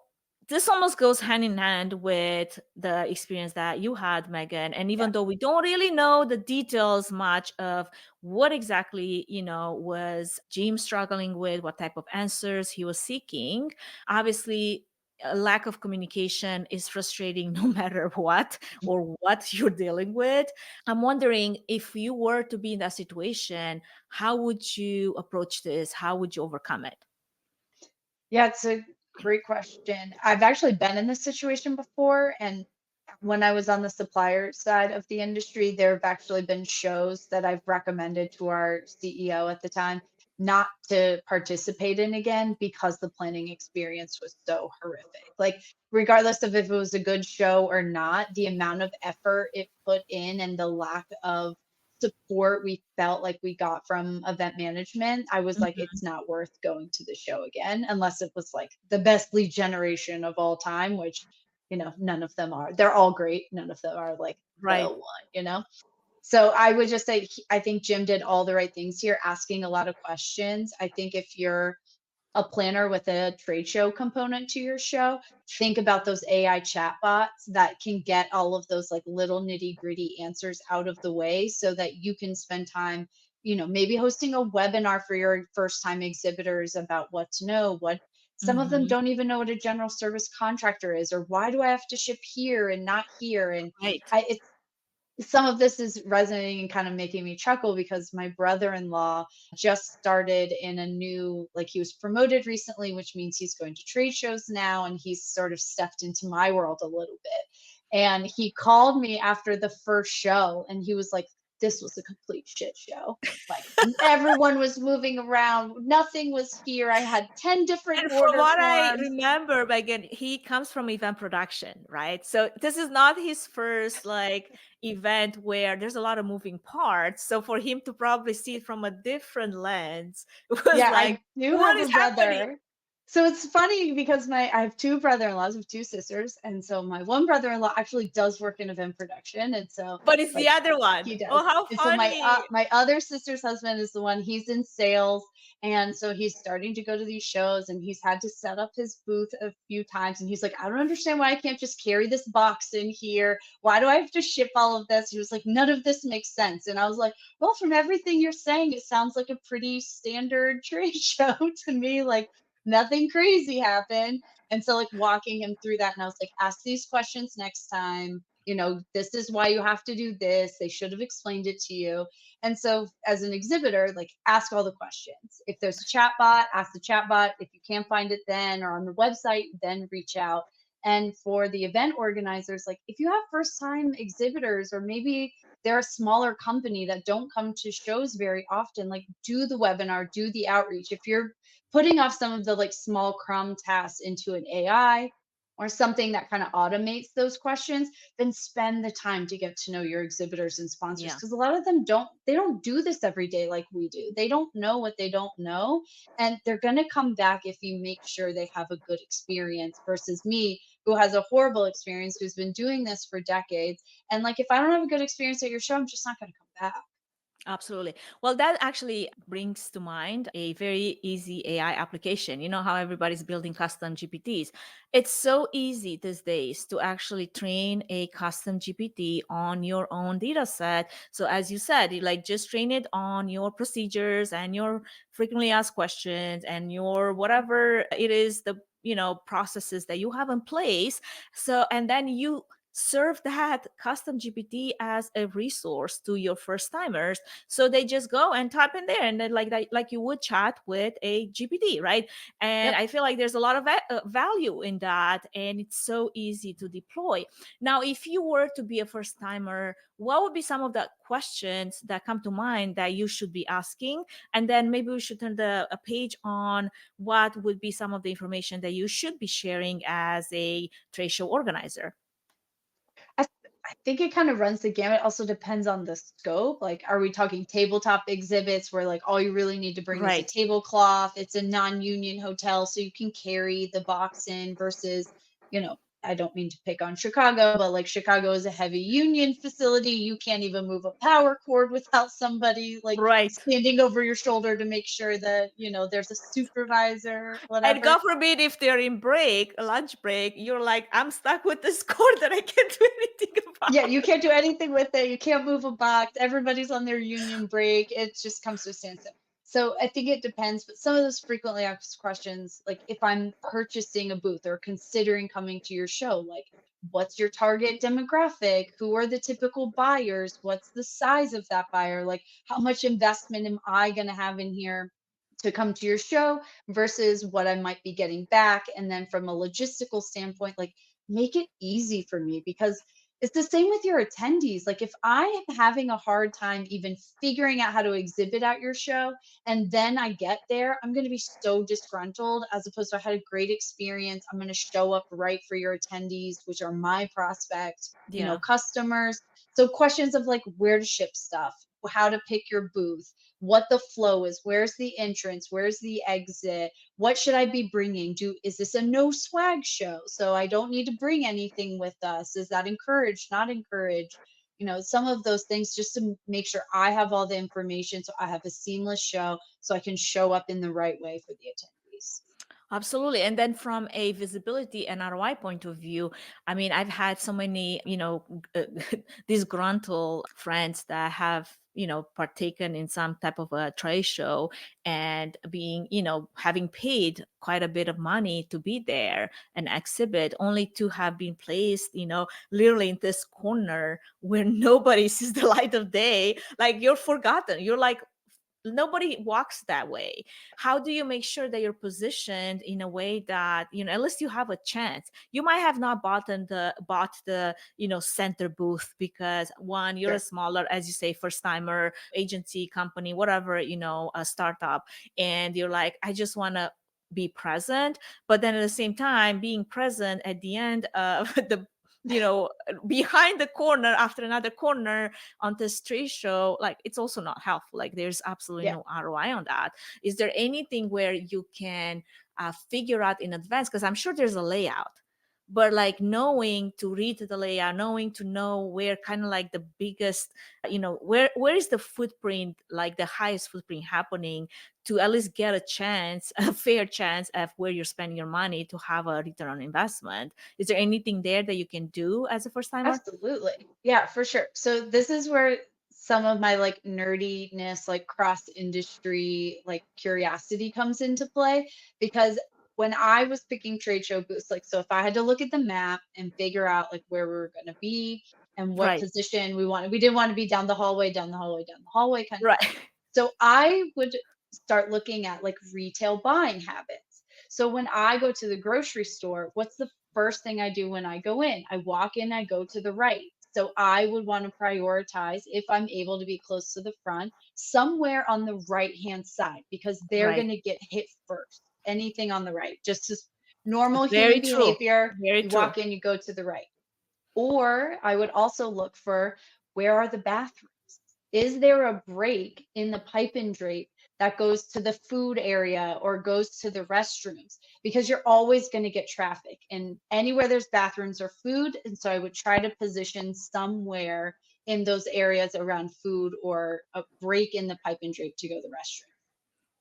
this almost goes hand in hand with the experience that you had, Megan. And even though we don't really know the details much of what exactly, was Jim struggling with, what type of answers he was seeking, obviously a lack of communication is frustrating no matter what or what you're dealing with. I'm wondering, if you were to be in that situation, how would you approach this? How would you overcome it? Yeah, it's a great question. I've actually been in this situation before, and when I was on the supplier side of the industry, there have actually been shows that I've recommended to our CEO at the time not to participate in again because the planning experience was so horrific. Like, regardless of if it was a good show or not, the amount of effort it put in and the lack of support we felt like we got from event management, I was like, Mhm. it's not worth going to the show again unless it was like the best lead generation of all time, which, none of them are. They're all great. None of them are like the Right. one. So I would just say, I think Jim did all the right things here, asking a lot of questions. I think if you're a planner with a trade show component to your show, think about those AI chatbots that can get all of those like little nitty-gritty answers out of the way so that you can spend time, maybe hosting a webinar for your first time exhibitors about what to know, what some of them Mhm. don't even know what a general service contractor is, or why do I have to ship here and not here? And Right. it's some of this is resonating and kind of making me chuckle because my brother-in-law just started in a new, like, he was promoted recently, which means he's going to trade shows now, and he's sort of stepped into my world a little bit. And he called me after the first show and he was like, this was a complete shit show. Like, everyone was moving around, nothing was here. I had 10 different And from order what I forms. remember, again, he comes from event production, right? So this is not his first event where there's a lot of moving parts. So for him to probably see it from a different lens, it was Yeah, like, I do what have is a happening? brother. So it's funny because I have two brother-in-laws with two sisters, and so my one brother-in-law actually does work in event production, and so But it's the like other one. he Oh, does. how And so funny. my other sister's husband is the one, he's in sales, and so he's starting to go to these shows, and he's had to set up his booth a few times, and he's like, I don't understand why I can't just carry this box in here. Why do I have to ship all of this? He was like, none of this makes sense. And I was like, well, from everything you're saying, it sounds like a pretty standard trade show to me. Like nothing crazy happened. And so like walking him through that, and I was like, ask these questions next time. You know, this is why you have to do this. They should have explained it to you. And so as an exhibitor, like ask all the questions. If there's a chat bot, ask the chat bot. If you can't find it then or on the website, then reach out. And for the event organizers, like if you have first time exhibitors, or maybe they're a smaller company that don't come to shows very often, like do the webinar, do the outreach. If you're putting off some of the like small crumb tasks into an AI or something that kind of automates those questions, then spend the time to get to know your exhibitors and sponsors, Yeah. because a lot of them don't do this every day like we do. They don't know what they don't know, and they're going to come back if you make sure they have a good experience, versus me who has a horrible experience, who's been doing this for decades. And like if I don't have a good experience at your show, I'm just not going to come back. Absolutely. Well, that actually brings to mind a very easy AI application. You know how everybody's building custom GPTs. It's so easy these days to actually train a custom GPT on your own data set. So as you said, you like just train it on your procedures and your frequently asked questions and your whatever it is, the processes that you have in place. So and then you serve that custom GPT as a resource to your first timers, so they just go and type in there, and then like that, like you would chat with a GPT, right? And Yep. I feel like there's a lot of value in that, and it's so easy to deploy. Now, if you were to be a first timer, what would be some of the questions that come to mind that you should be asking? And then maybe we should turn a page on what would be some of the information that you should be sharing as a trade show organizer. I, I think it kind of runs the gamut. Also depends on the scope. Like, are we talking tabletop exhibits where like all you really need to bring is a Right. tablecloth? It's a non-union hotel, so you can carry the box in, versus, I don't mean to pick on Chicago, but like Chicago is a heavy union facility. You can't even move a power cord without somebody like Right. standing over your shoulder to make sure that, there's a supervisor, And whatever. God forbid if they're in break, a lunch break, you're like, I'm stuck with this cord that I can't do anything Yeah, about. you can't do anything with it. You can't move a box. Everybody's on their union break. It just comes to a standstill. So I think it depends, but some of those frequently asked questions, like if I'm purchasing a booth or considering coming to your show, like what's your target demographic? Who are the typical buyers? What's the size of that buyer? Like how much investment am I going to have in here to come to your show versus what I might be getting back? And then from a logistical standpoint, like make it easy for me, because it's the same with your attendees. Like if I am having a hard time even figuring out how to exhibit at your show, and then I get there, I'm going to be so disgruntled, as opposed to I had a great experience. I'm going to show up right for your attendees, which are my prospect, Yeah. customers. So questions of like where to ship stuff, how to pick your booth, what the flow is, where's the entrance, where's the exit, what should I be bringing? Is this a no swag show? So I don't need to bring anything with us. Is that encouraged, not encouraged? Some of those things, just to make sure I have all the information so I have a seamless show, so I can show up in the right way for the attendees. Absolutely. And then from a visibility and ROI point of view, I mean, I've had so many, disgruntled friends that have, partaken in some type of a trade show and being, having paid quite a bit of money to be there and exhibit, only to have been placed, literally in this corner where nobody sees the light of day. Like you're forgotten. You're like, nobody walks that way. How do you make sure that you're positioned in a way that, at least you have a chance? You might have not bought the center booth because, one, you're a Sure. smaller, as you say, first timer, agency, company, whatever, a startup, and you're like, I just want to be present. But then at the same time, being present at the end of the behind the corner after another corner on this trade show, like it's also not helpful. Like there's absolutely Yeah. no ROI on that. Is there anything where you can figure out in advance? Because I'm sure there's a layout, but like knowing to read the layout, knowing to know where kind of like the biggest, where is the footprint, like the highest footprint happening, to at least get a chance, a fair chance of where you're spending your money to have a return on investment. Is there anything there that you can do as a first timer? Absolutely. Yeah, for sure. So this is where some of my like nerdiness, like cross industry, like curiosity comes into play. Because when I was picking trade show booths, like, so if I had to look at the map and figure out like where we were going to be and what Right. position we wanted, we didn't want to be down the hallway, down the hallway, down the hallway kind of Right. thing. So I would start looking at like retail buying habits. So when I go to the grocery store, what's the first thing I do when I go in? I walk in, I go to the right. So I would want to prioritize, if I'm able to be close to the front, somewhere on the right hand side, because they're Right. going to get hit first. Anything on the right, just as normal Very human true. behavior. Very You true. walk in, you go to the right. Or I would also look for, where are the bathrooms? Is there a break in the pipe and drape that goes to the food area or goes to the restrooms? Because you're always going to get traffic and anywhere there's bathrooms or food. And so I would try to position somewhere in those areas around food or a break in the pipe and drape to go to the restroom.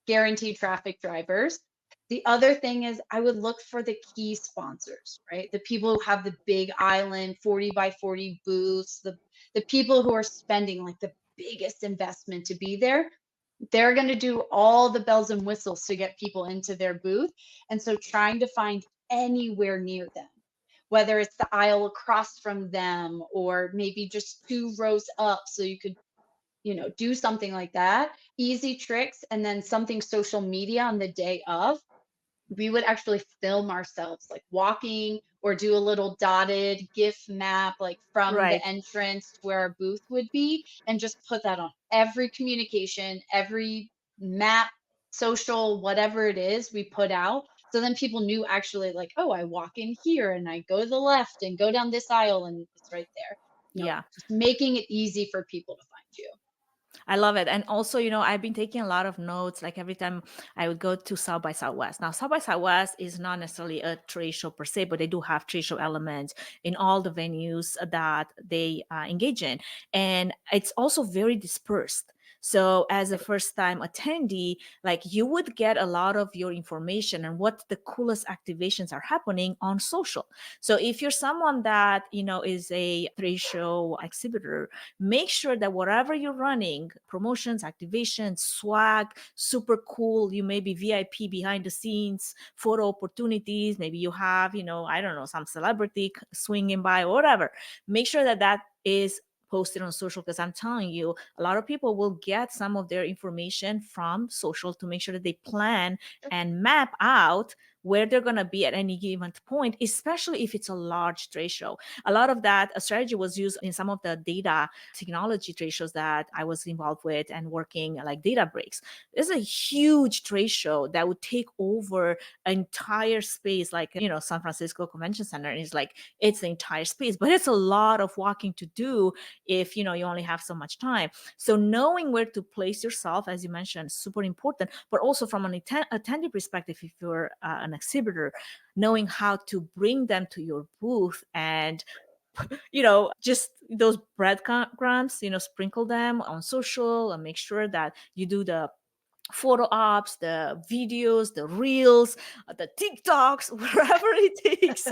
Guaranteed traffic drivers. The other thing is I would look for the key sponsors, right? The people who have the big island 40 by 40 booths, the people who are spending like the biggest investment to be there. They're going to do all the bells and whistles to get people into their booth. And so trying to find anywhere near them, whether it's the aisle across from them or maybe just 2 rows up so you could do something like that. Easy tricks. And then something social media on the day of, we would actually film ourselves like walking or do a little dotted GIF map, like from the Right. entrance to where our booth would be, and just put that on every communication, every map, social, whatever it is we put out. So then people knew actually, like, oh, I walk in here and I go to the left and go down this aisle and it's right there. Yeah. Just making it easy for people to find you. I love it. And also, I've been taking a lot of notes, like every time I would go to South by Southwest. Now, South by Southwest is not necessarily a trade show per se, but they do have trade show elements in all the venues that they engage in. And it's also very dispersed. So as a first time attendee, like you would get a lot of your information and what the coolest activations are happening on social. So if you're someone that, is a trade show exhibitor, make sure that whatever you're running, promotions, activations, swag, super cool, you may be VIP behind the scenes, photo opportunities, maybe you have, I don't know, some celebrity swinging by or whatever. Make sure that that is posted on social, because I'm telling you, a lot of people will get some of their information from social to make sure that they plan and map out where they're going to be at any given point, especially if it's a large trade show. A lot of that strategy was used in some of the data technology trade shows that I was involved with and working, like data breaks. There's a huge trade show that would take over an entire space, like, San Francisco Convention Center. And it's like, it's the entire space, but it's a lot of walking to do if, you only have so much time. So knowing where to place yourself, as you mentioned, super important, but also from an attendee perspective, if you're an exhibitor, knowing how to bring them to your booth and just those breadcrumbs, sprinkle them on social and make sure that you do the photo ops, the videos, the reels, the TikToks, wherever it takes.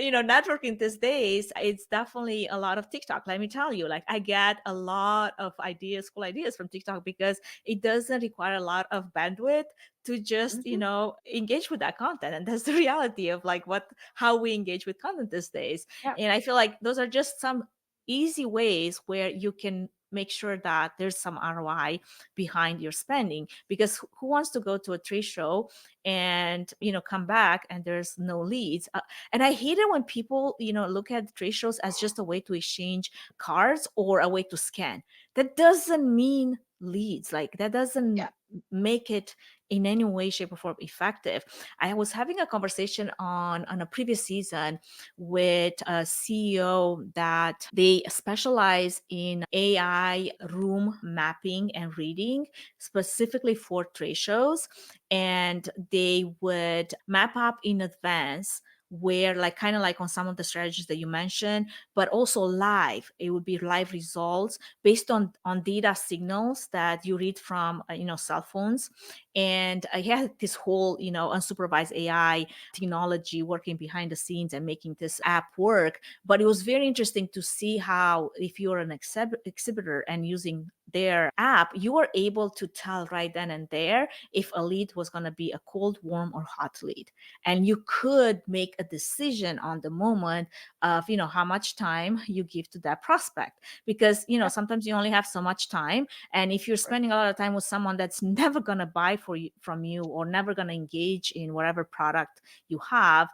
Networking these days, it's definitely a lot of TikTok. Let me tell you, like I get a lot of ideas, cool ideas from TikTok, because it doesn't require a lot of bandwidth to just, Mhm. engage with that content. And that's the reality of like how we engage with content these days. Yeah. And I feel like those are just some easy ways where you can make sure that there's some ROI behind your spending, because who wants to go to a trade show and come back and there's no leads? And I hate it when people look at trade shows as just a way to exchange cards or a way to scan. That doesn't mean leads. Like that doesn't Yeah. make it in any way, shape, or form effective. I was having a conversation on a previous season with a CEO that they specialize in AI room mapping and reading specifically for trade shows. And they would map up in advance where, like, kind of like on some of the strategies that you mentioned, but also live. It would be live results based on data signals that you read from cell phones. And I had this whole unsupervised AI technology working behind the scenes and making this app work. But it was very interesting to see how, if you're an exhibitor and using their app, you were able to tell right then and there if a lead was going to be a cold, warm, or hot lead. And you could make a decision on the moment of how much time you give to that prospect, because sometimes you only have so much time. And if you're spending a lot of time with someone that's never going to buy from you, or never going to engage in whatever product you have,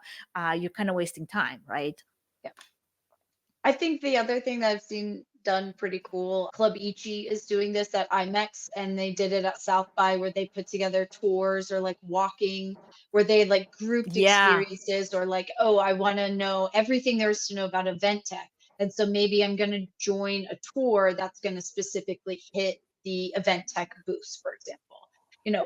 you're kind of wasting time, right? Yeah. I think the other thing that I've seen done pretty cool, 𝐂𝐡𝐚𝐩𝐭𝐞𝐫𝐬 is doing this at IMEX, and they did it at South by, where they put together tours or like walking, where they like grouped Yeah, experiences, or like, oh, I want to know everything there is to know about event tech. And so maybe I'm going to join a tour that's going to specifically hit the event tech booths, for example.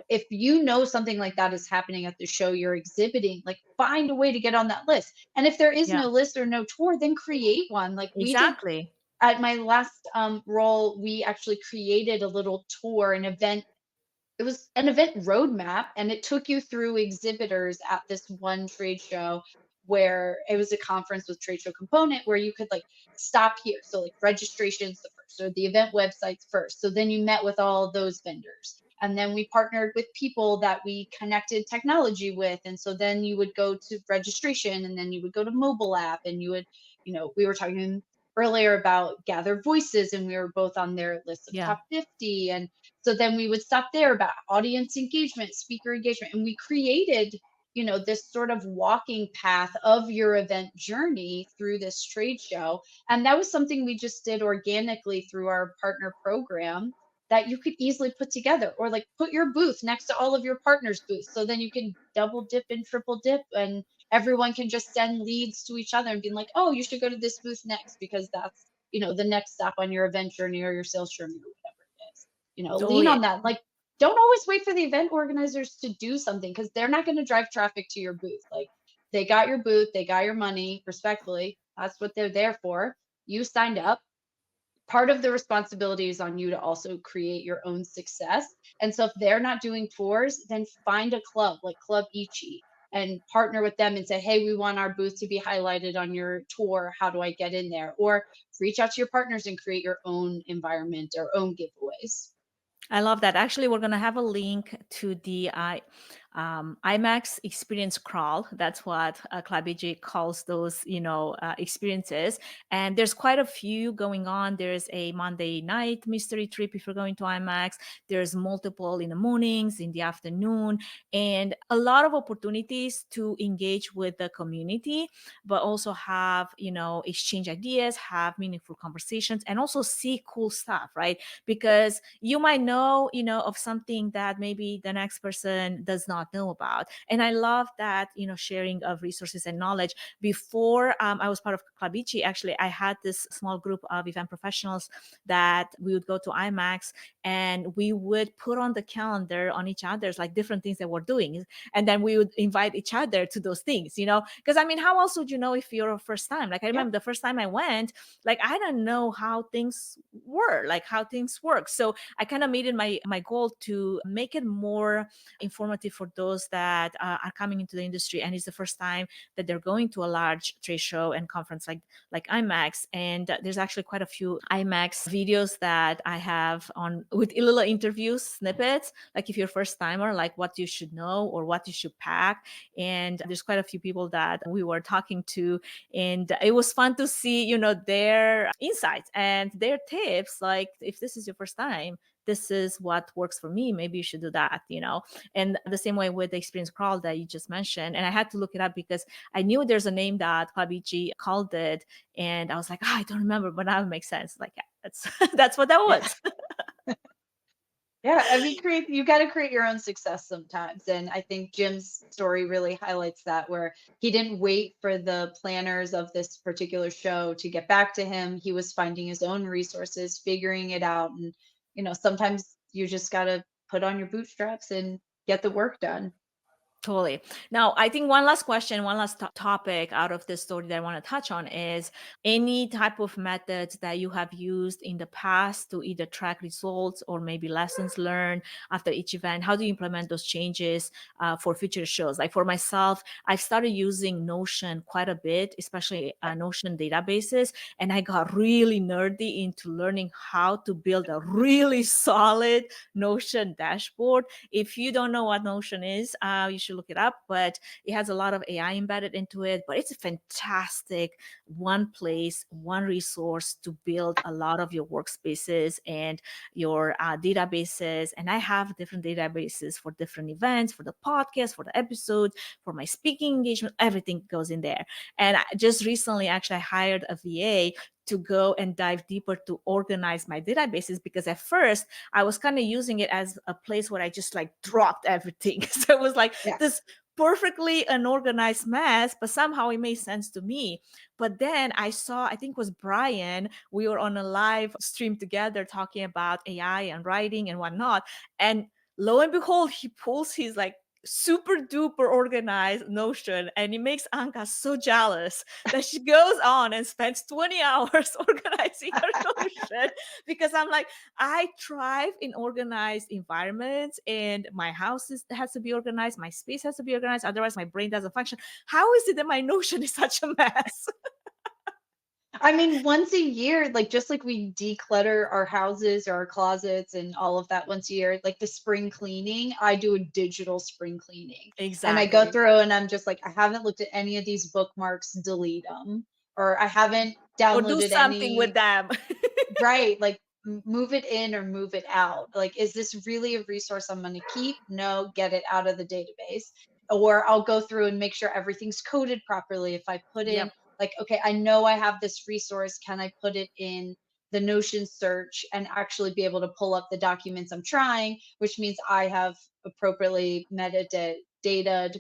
If you know something like that is happening at the show you're exhibiting, like find a way to get on that list. And if there is yeah, no list or no tour, then create one. Like we did exactly. at my last role, we actually created a little tour, an event. It was an event roadmap, and it took you through exhibitors at this one trade show, where it was a conference with trade show component, where you could like stop here. So like registrations the first, or the event websites first. So then you met with all those vendors. And then we partnered with people that we connected technology with. And so then you would go to registration, and then you would go to mobile app, and you would, we were talking earlier about Gather Voices, and we were both on their list of Yeah. top 50. And so then we would stop there about audience engagement, speaker engagement, and we created, this sort of walking path of your event journey through this trade show. And that was something we just did organically through our partner program, that you could easily put together, or like put your booth next to all of your partners' booths. So then you can double dip and triple dip, and everyone can just send leads to each other and be like, oh, you should go to this booth next, because that's, the next stop on your event journey or your sales journey or whatever it is. Lean Totally. on that. Like, don't always wait for the event organizers to do something, because they're not going to drive traffic to your booth. Like, they got your booth, they got your money, respectfully. That's what they're there for. You signed up. Part of the responsibility is on you to also create your own success. And so if they're not doing tours, then find a club like 𝐂𝐡𝐚𝐩𝐿 and partner with them and say, hey, we want our booth to be highlighted on your tour. How do I get in there? Or reach out to your partners and create your own environment or own giveaways. I love that. Actually, we're going to have a link to the IMEX experience crawl. That's what 𝐂𝐡𝐚𝐩𝐭𝐞𝐫𝐬 calls those, experiences. And there's quite a few going on. There's a Monday night mystery trip if you're going to IMEX. There's multiple in the mornings, in the afternoon, and a lot of opportunities to engage with the community, but also have, exchange ideas, have meaningful conversations, and also see cool stuff, right? Because you might know, of something that maybe the next person does not know about. And I love that, sharing of resources and knowledge. Before I was part of 𝐂𝐡𝐚𝐩𝐿, actually, I had this small group of event professionals that we would go to IMEX, and we would put on the calendar on each other's like different things that we're doing. And then we would invite each other to those things, because I mean, how else would you know if you're a first time? Like, I remember the first time I went, like, I don't know how things were, like how things work. So I kind of made it my goal to make it more informative for those that are coming into the industry, and it's the first time that they're going to a large trade show and conference like IMEX. And there's actually quite a few IMEX videos that I have on with little interviews, snippets, like if you're a first timer, like what you should know or what you should pack. And there's quite a few people that we were talking to, and it was fun to see, their insights and their tips. Like, if this is your first time, this is what works for me. Maybe you should do that, And the same way with the experience crawl that you just mentioned. And I had to look it up because I knew there's a name that 𝐂𝐡𝐚𝐩𝐿 called it. And I was like, I don't remember, but now it makes sense. Like, yeah, that's that's what that Yeah. was. Yeah, I mean, you got to create your own success sometimes. And I think Jim's story really highlights that, where he didn't wait for the planners of this particular show to get back to him. He was finding his own resources, figuring it out. And, sometimes you just got to put on your bootstraps and get the work done. Totally. Now, I think one last question, one last topic out of this story that I want to touch on is any type of methods that you have used in the past to either track results or maybe lessons learned after each event. How do you implement those changes for future shows? Like for myself, I've started using Notion quite a bit, especially Notion databases. And I got really nerdy into learning how to build a really solid Notion dashboard. If you don't know what Notion is, you should look it up, but it has a lot of AI embedded into it. But it's a fantastic one place, one resource to build a lot of your workspaces and your databases. And I have different databases for different events, for the podcast, for the episodes, for my speaking engagement, everything goes in there. And just recently, actually, I hired a VA to go and dive deeper to organize my databases, because at first I was kind of using it as a place where I just like dropped everything. So it was like this perfectly unorganized mess, but somehow it made sense to me. But then I saw, I think it was Brian, we were on a live stream together talking about AI and writing and whatnot. And lo and behold, he pulls his like super duper organized Notion, and it makes Anka so jealous that she goes on and spends 20 hours organizing her Notion, because I'm like, I thrive in organized environments, and my house has to be organized, my space has to be organized, otherwise my brain doesn't function. How is it that my Notion is such a mess? I mean, once a year, like just like we declutter our houses or our closets and all of that once a year, like the spring cleaning, I do a digital spring cleaning. And I go Exactly. through and I'm just like, I haven't looked at any of these bookmarks, delete them. Or I haven't Or do downloaded something with any, them. right? Like move it in or move it out. Like, is this really a resource I'm going to keep? No, get it out of the database. Or I'll go through and make sure everything's coded properly. If I put in, Yep. like, okay, I know I have this resource. Can I put it in the Notion search and actually be able to pull up the documents I'm trying, which means I have appropriately metadata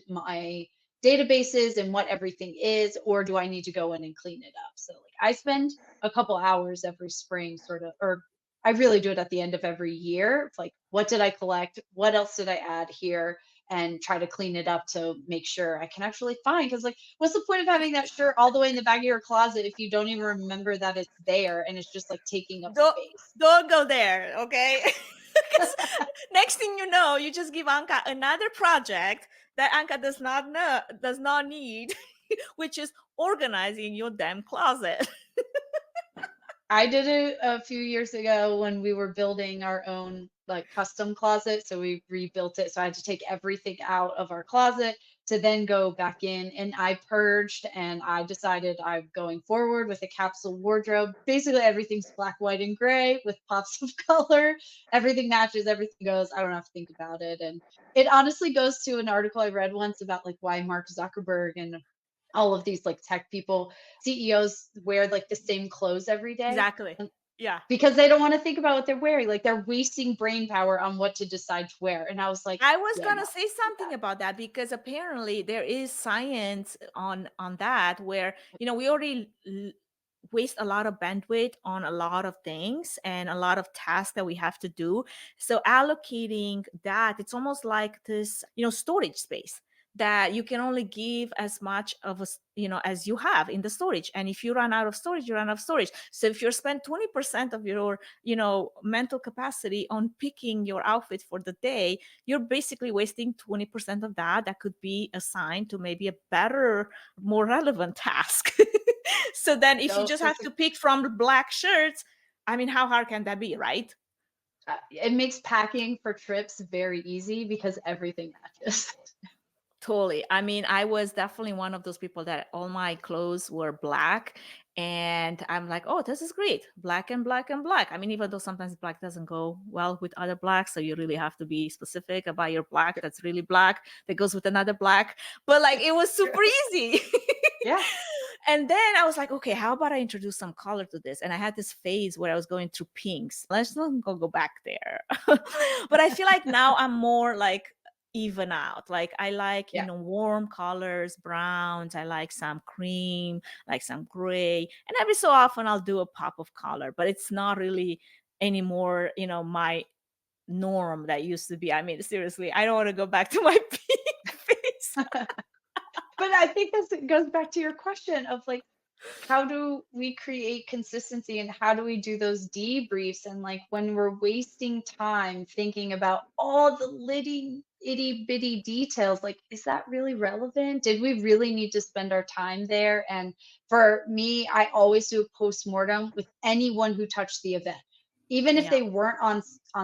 my databases and what everything is, or do I need to go in and clean it up? So like I spend a couple hours every spring sort of, or I really do it at the end of every year. It's like, what did I collect? What else did I add here? And try to clean it up to make sure I can actually find. Because, like, what's the point of having that shirt all the way in the back of your closet if you don't even remember that it's there and it's just like taking up Don't space? don't go there, okay? Because next thing you know, you just give Anka another project that Anka does not need, which is organizing your damn closet. I did it a few years ago when we were building our own like custom closet. So we rebuilt it. So I had to take everything out of our closet to then go back in, and I purged, and I decided I'm going forward with a capsule wardrobe. Basically everything's black, white, and gray with pops of color. Everything matches, everything goes. I don't have to think about it. And it honestly goes to an article I read once about like why Mark Zuckerberg and all of these like tech people, CEOs wear like the same clothes every day, Exactly. Yeah. because they don't want to think about what they're wearing. Like they're wasting brain power on what to decide to wear. And I was like, I was yeah, gonna no, say do something about that, because apparently there is science on that, where we already waste a lot of bandwidth on a lot of things and a lot of tasks that we have to do. So allocating that, it's almost like this storage space that you can only give as much of as you have in the storage. And if you run out of storage, you run out of storage. So if you spend 20% of your mental capacity on picking your outfit for the day, you're basically wasting 20% of that could be assigned to maybe a better, more relevant task. So then if you So just have that's to pick from black shirts, I mean, how hard can that be, right? it makes packing for trips very easy because everything matches. Totally. I mean, I was definitely one of those people that all my clothes were black. And I'm like, oh, this is great. Black and black and black. I mean, even though sometimes black doesn't go well with other blacks. So you really have to be specific about your black that's really black that goes with another black. But like, it was super easy. Yeah. And then I was like, okay, how about I introduce some color to this? And I had this phase where I was going through pinks. Let's not go back there. But I feel like now I'm more like even out. Like I like, Yeah. warm colors, browns. I like some cream, like some gray. And every so often I'll do a pop of color, but it's not really anymore, my norm that used to be. I mean, seriously, I don't want to go back to my pink face. But I think this goes back to your question of like, how do we create consistency and how do we do those debriefs? And like when we're wasting time thinking about all the itty bitty details, like, is that really relevant? Did we really need to spend our time there? And for me, I always do a postmortem with anyone who touched the event. Even if Yeah. they weren't on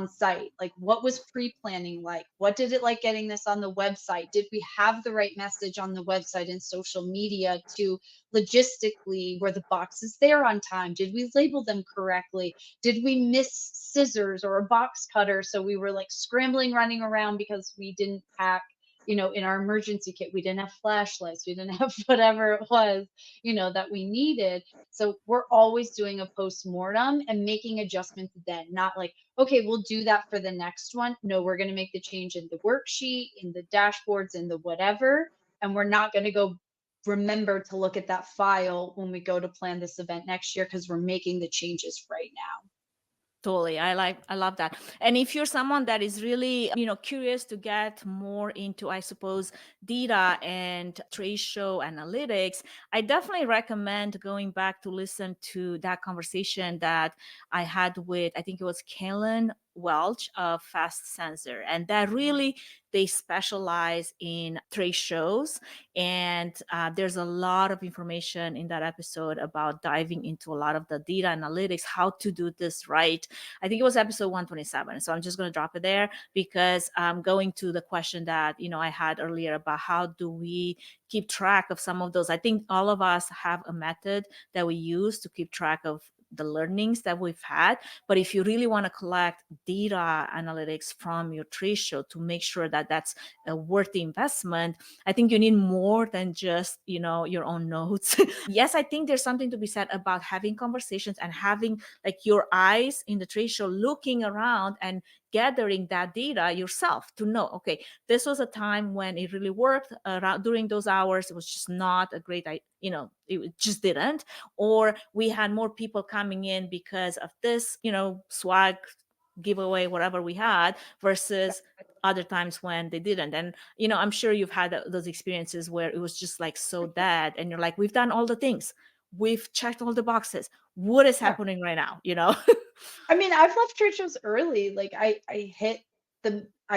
site, like what was pre-planning like? What did it like getting this on the website? Did we have the right message on the website and social media to logistically, were the boxes there on time? Did we label them correctly? Did we miss scissors or a box cutter? So we were like scrambling, running around because we didn't pack, in our emergency kit, we didn't have flashlights, we didn't have whatever it was, that we needed. So we're always doing a post-mortem and making adjustments then, not like, okay, we'll do that for the next one. No, we're going to make the change in the worksheet, in the dashboards, in the whatever. And we're not going to go remember to look at that file when we go to plan this event next year because we're making the changes right now. Totally. I love that. And if you're someone that is really, curious to get more into, I suppose, data and trade show analytics, I definitely recommend going back to listen to that conversation that I had with, I think it was 𝐂𝐚𝐻𝐭𝐞𝐫𝐬 of Fast Sensor. And that really, they specialize in trade shows. And there's a lot of information in that episode about diving into a lot of the data analytics, how to do this right. I think it was episode 127. So I'm just going to drop it there because I'm going to the question that, I had earlier about how do we keep track of some of those. I think all of us have a method that we use to keep track of the learnings that we've had. But if you really want to collect data analytics from your trade show to make sure that that's a worthy investment, I think you need more than just, your own notes. Yes, I think there's something to be said about having conversations and having like your eyes in the trade show looking around and gathering that data yourself to know, okay, this was a time when it really worked around during those hours. It was just not a great, it just didn't. Or we had more people coming in because of this, swag giveaway, whatever we had, versus other times when they didn't. And, I'm sure you've had those experiences where it was just like so dead and you're like, we've done all the things. We've checked all the boxes. What is Yeah. happening right now? I mean, I've left trade shows early. Like I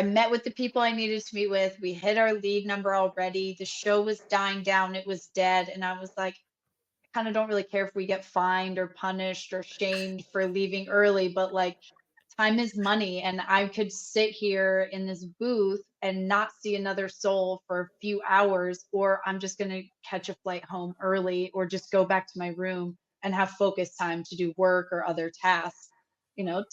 met with the people I needed to meet with. We hit our lead number already. The show was dying down. It was dead. And I was like, I kind of don't really care if we get fined or punished or shamed for leaving early, but like time is money. And I could sit here in this booth and not see another soul for a few hours, or I'm just going to catch a flight home early or just go back to my room and have focus time to do work or other tasks.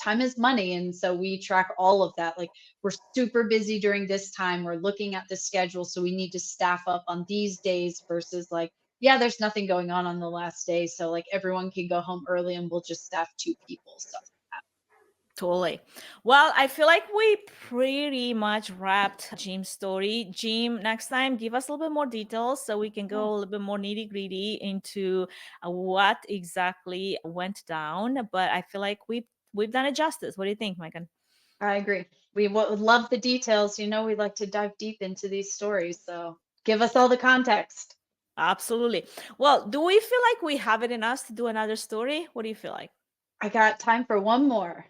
Time is money. And so we track all of that. Like we're super busy during this time. We're looking at the schedule. So we need to staff up on these days versus like, yeah, there's nothing going on the last day. So like everyone can go home early and we'll just staff 2 people. So Totally. Well, I feel like we pretty much wrapped Jim's story. Jim, next time, give us a little bit more details so we can go yeah, a little bit more nitty gritty into what exactly went down. But I feel like we've done it justice. What do you think, Megan? I agree. We would love the details. We like to dive deep into these stories. So give us all the context. Absolutely. Well, do we feel like we have it in us to do another story? What do you feel like? I got time for one more.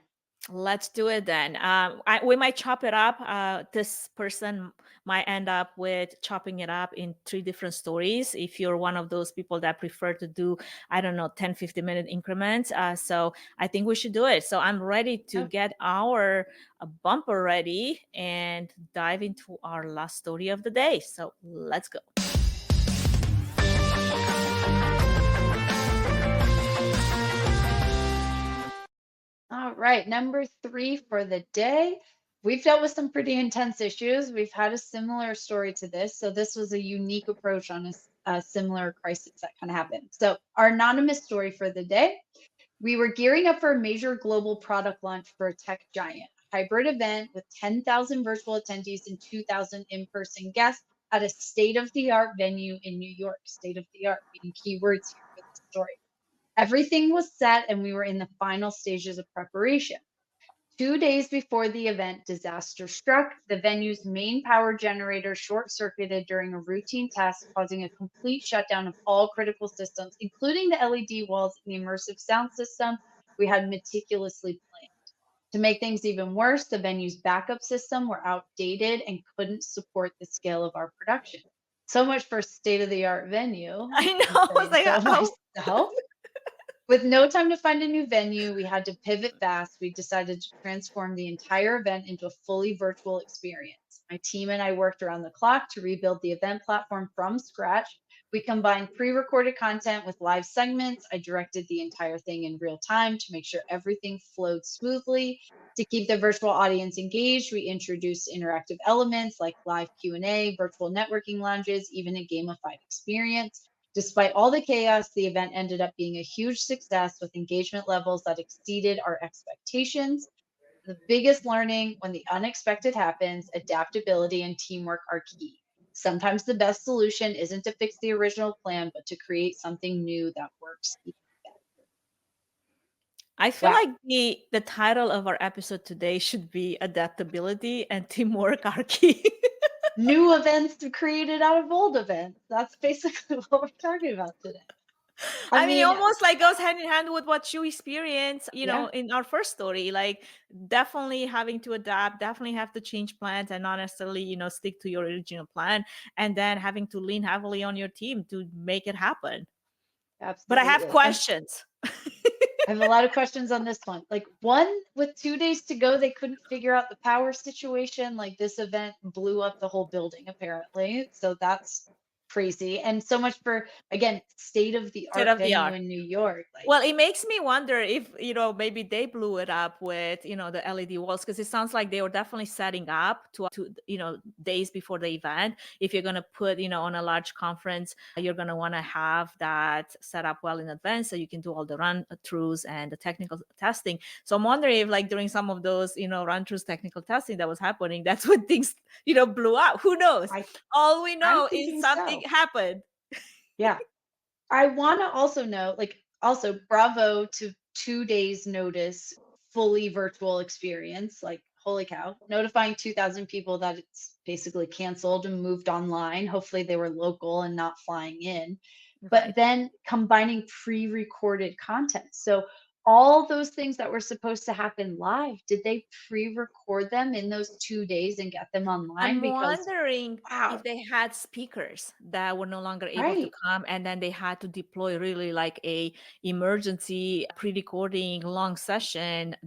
Let's do it then. We might chop it up. This person might end up with chopping it up in 3 different stories. If you're one of those people that prefer to do, I don't know, 10, 15-minute increments. So I think we should do it. So I'm ready to Yeah. get our bumper ready and dive into our last story of the day. So let's go. All right. Number 3 for the day. We've dealt with some pretty intense issues. We've had a similar story to this. So this was a unique approach on similar crisis that kind of happened. So, our anonymous story for the day: we were gearing up for a major global product launch for a tech giant, a hybrid event with 10,000 virtual attendees and 2,000 in person guests at a state of the art venue in New York. State of the art being keywords here for this story. Everything was set, and we were in the final stages of preparation. 2 days before the event, disaster struck. The venue's main power generator short circuited during a routine test, causing a complete shutdown of all critical systems, including the LED walls and the immersive sound system we had meticulously planned. To make things even worse, the venue's backup system were outdated and couldn't support the scale of our production. So much for state of the art venue. I know. I'm I was saying like, so oh. myself. With no time to find a new venue, we had to pivot fast. We decided to transform the entire event into a fully virtual experience. My team and I worked around the clock to rebuild the event platform from scratch. We combined pre recorded content with live segments. I directed the entire thing in real time to make sure everything flowed smoothly. To keep the virtual audience engaged, we introduced interactive elements like live Q&A, virtual networking lounges, even a gamified experience. Despite all the chaos, the event ended up being a huge success with engagement levels that exceeded our expectations. The biggest learning: when the unexpected happens, adaptability and teamwork are key. Sometimes the best solution isn't to fix the original plan, but to create something new that works even better. I feel Wow. like the title of our episode today should be adaptability and teamwork are key. New events created out of old events. That's basically what we're talking about today. I I mean, it mean, almost like goes hand in hand with what you experience, yeah, in our first story. Like definitely having to adapt, definitely have to change plans and not necessarily, stick to your original plan, and then having to lean heavily on your team to make it happen. But I have absolutely. And questions. I have a lot of questions on this one. Like, one, with 2 days to go, they couldn't figure out the power situation. Like, this event blew up the whole building, apparently. So that's crazy. And so much for, again, state of the State art of the venue art. in New York. Like, Well, it makes me wonder if, maybe they blew it up with, the LED walls, because it sounds like they were definitely setting up days before the event. If you're going to put, on a large conference, you're going to want to have that set up well in advance so you can do all the run throughs and the technical testing. So I'm wondering if, like, during some of those, run throughs, technical testing that was happening, that's when things, blew up. Who knows? I, All we I'm know is thinking something so. happened. Yeah. I want to also know, like, also bravo to 2 days notice, fully virtual experience. Like, holy cow, notifying 2,000 people that it's basically canceled and moved online. Hopefully they were local and not flying in. But Right. then combining pre-recorded content. So all those things that were supposed to happen live, did they pre-record them in those 2 days and get them online? I'm Because wondering if wow, they had speakers that were no longer able to right. come, and then they had to deploy really like a emergency pre-recording long session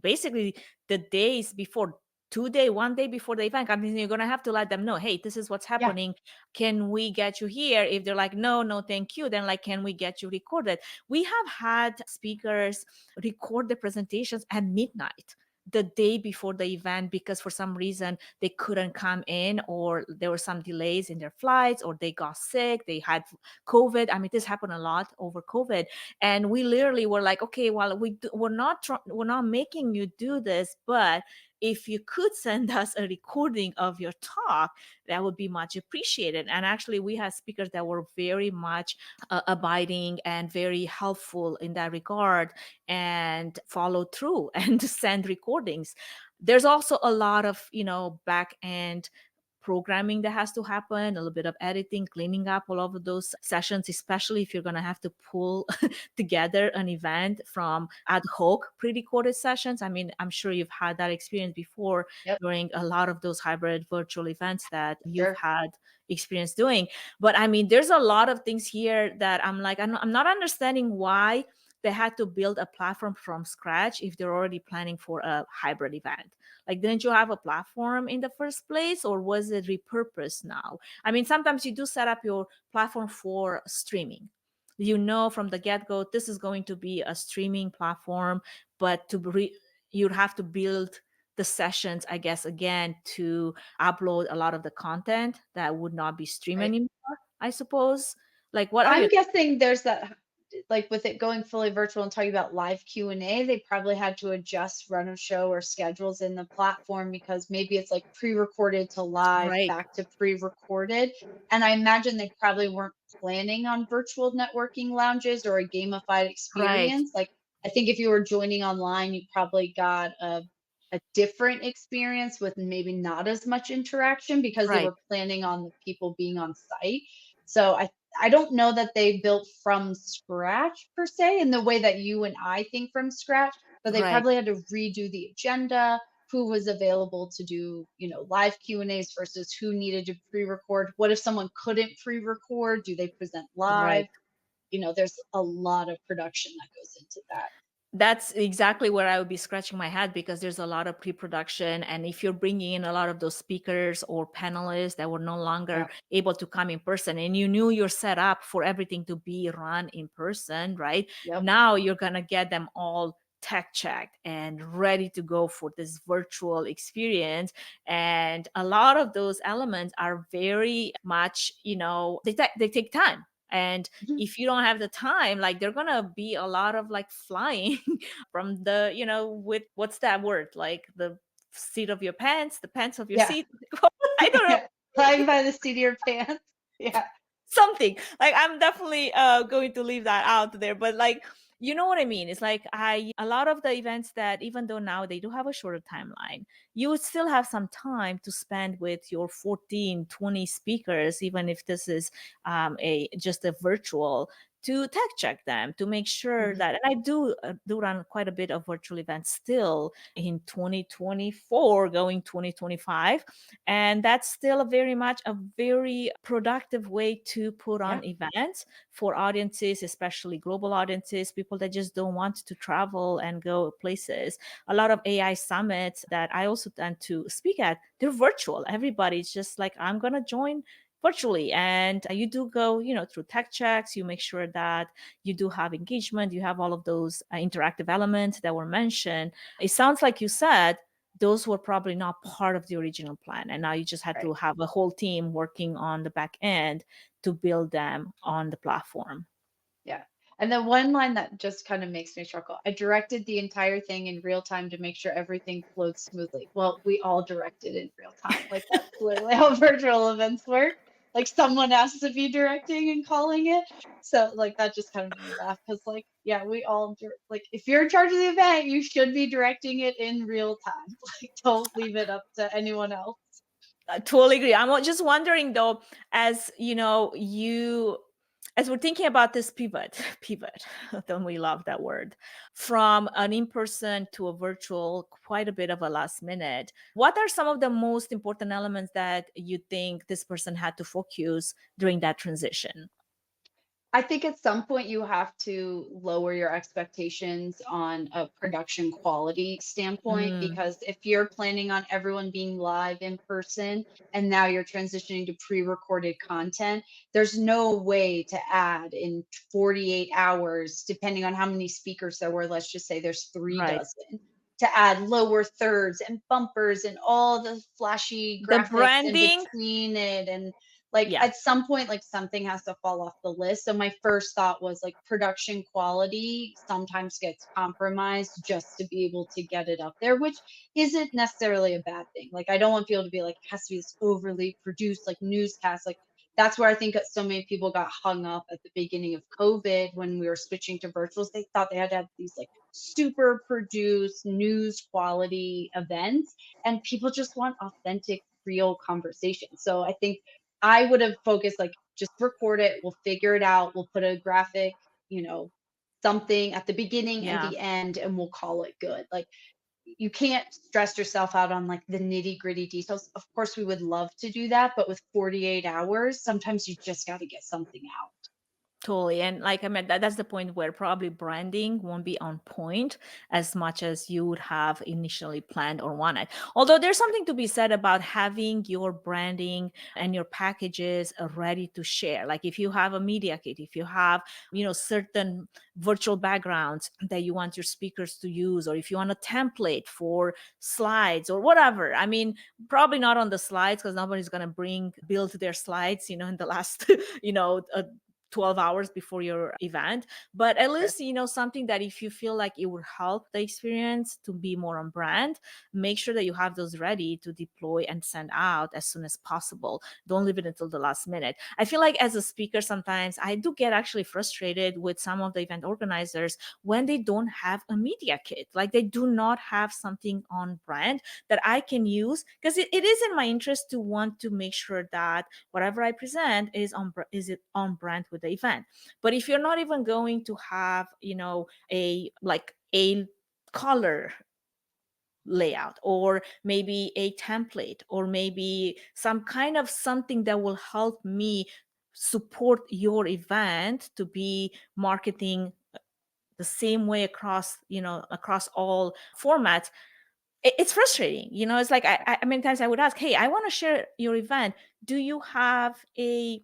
basically the days before, 2 day 1 day before the event. I mean, you're gonna have to let them know, hey, this is what's Yeah, happening. Can we get you here? If they're like, no, no, thank you, then like, can we get you recorded? We have had speakers record the presentations at midnight the day before the event because for some reason they couldn't come in, or there were some delays in their flights, or they got sick, they had COVID. I mean, this happened a lot over COVID, and we literally were like, okay, well, we're not making you do this, but if you could send us a recording of your talk, that would be much appreciated. And actually we had speakers that were very much abiding and very helpful in that regard, and follow through and send recordings. There's also a lot of, back end programming that has to happen, a little bit of editing, cleaning up all of those sessions, especially if you're going to have to pull together an event from ad hoc pre-recorded sessions. I mean, I'm sure you've had that experience before yep, during a lot of those hybrid virtual events that you've sure. had experience doing. But I mean, there's a lot of things here that I'm like, I'm not understanding why they had to build a platform from scratch if they're already planning for a hybrid event. Like, didn't you have a platform in the first place, or was it repurposed now? I mean, sometimes you do set up your platform for streaming. From the get-go, this is going to be a streaming platform, but you'd have to build the sessions, I guess, again, to upload a lot of the content that would not be streamed Right. anymore. I suppose. Like, what are I'm your guessing there's that, like with it going fully virtual and talking about live Q&A, they probably had to adjust run of show or schedules in the platform because maybe it's like pre-recorded to live, right, back to pre-recorded. And I imagine they probably weren't planning on virtual networking lounges or a gamified right, experience. Like I think if you were joining online, you probably got a different experience with maybe not as much interaction because they right, were planning on the people being on site. So I don't know that they built from scratch per se in the way that you and I think from scratch, but they right, probably had to redo the agenda, who was available to do, live Q&As versus who needed to pre-record. What if someone couldn't pre-record? Do they present live? right. There's a lot of production that goes into that. That's exactly where I would be scratching my head because there's a lot of pre-production. And if you're bringing in a lot of those speakers or panelists that were no longer Yeah. able to come in person, and you knew you're set up for everything to be run in person, right? Yep. Now you're going to get them all tech checked and ready to go for this virtual experience. And a lot of those elements are very much, they take time. And Mhm. if you don't have the time, like, there gonna be a lot of like flying from the, with what's that word? Like the seat of your pants, the pants of your Yeah. seat. I don't know. Yeah. Flying by the seat of your pants. Yeah. Something like, I'm definitely going to leave that out there, but like, you know what I mean. It's like, a lot of the events that, even though now they do have a shorter timeline, you would still have some time to spend with your 14, 20 speakers, even if this is a just a virtual, to tech check them, to make sure Mhm. that. And I do run quite a bit of virtual events still in 2024 going 2025, and that's still very much a very productive way to put Yeah. on events for audiences, especially global audiences, people that just don't want to travel and go places. A lot of AI summits that I also tend to speak at, they're virtual. Everybody's just like, I'm going to join virtually. And you do go, through tech checks, you make sure that you do have engagement, you have all of those interactive elements that were mentioned. It sounds like you said those were probably not part of the original plan. And now you just had Right. to have a whole team working on the back end to build them on the platform. Yeah. And the one line that just kind of makes me chuckle, I directed the entire thing in real time to make sure everything flowed smoothly. Well, we all directed in real time. Like that's literally how virtual events work. Like someone has to be directing and calling it. So like that just kind of made me laugh because like, yeah, we all like if you're in charge of the event, you should be directing it in real time. Like don't leave it up to anyone else. I totally agree. I'm just wondering though, as as we're thinking about this pivot, don't we love that word, from an in-person to a virtual, quite a bit of a last minute. What are some of the most important elements that you think this person had to focus during that transition? I think at some point you have to lower your expectations on a production quality standpoint Mm, because if you're planning on everyone being live in person and now you're transitioning to pre-recorded content, there's no way to add in 48 hours, depending on how many speakers there were. Let's just say there's three right. dozen. To add lower thirds and bumpers and all the flashy The graphics in branding, between it and like yeah, at some point like something has to fall off the list. So my first thought was like production quality sometimes gets compromised just to be able to get it up there, which isn't necessarily a bad thing. Like I don't want people to be like it has to be this overly produced like newscast. Like that's where I think that so many people got hung up at the beginning of COVID when we were switching to virtuals. They thought they had to have these like super produced news quality events and people just want authentic real conversation. So I think I would have focused like just record it, we'll figure it out, we'll put a graphic, you know, something at the beginning and yeah. the end and we'll call it good. Like you can't stress yourself out on like the nitty-gritty details. Of course we would love to do that, but with 48 hours, sometimes you just got to get something out. Totally. And like I meant, that's the point where probably branding won't be on point as much as you would have initially planned or wanted. Although there's something to be said about having your branding and your packages ready to share. Like if you have a media kit, if you have, certain virtual backgrounds that you want your speakers to use, or if you want a template for slides or whatever. I mean, probably not on the slides because nobody's going to build their slides, in the last, 12 hours before your event, but at Sure. least something that if you feel like it would help the experience to be more on brand, make sure that you have those ready to deploy and send out as soon as possible. Don't leave it until the last minute. I feel like as a speaker, sometimes I do get actually frustrated with some of the event organizers when they don't have a media kit, like they do not have something on brand that I can use, because it is in my interest to want to make sure that whatever I present is it on brand with the event. But if you're not even going to have, a color layout, or maybe a template, or maybe some kind of something that will help me support your event to be marketing the same way across all formats, it's frustrating. It's like I many times I would ask, hey, I want to share your event, do you have a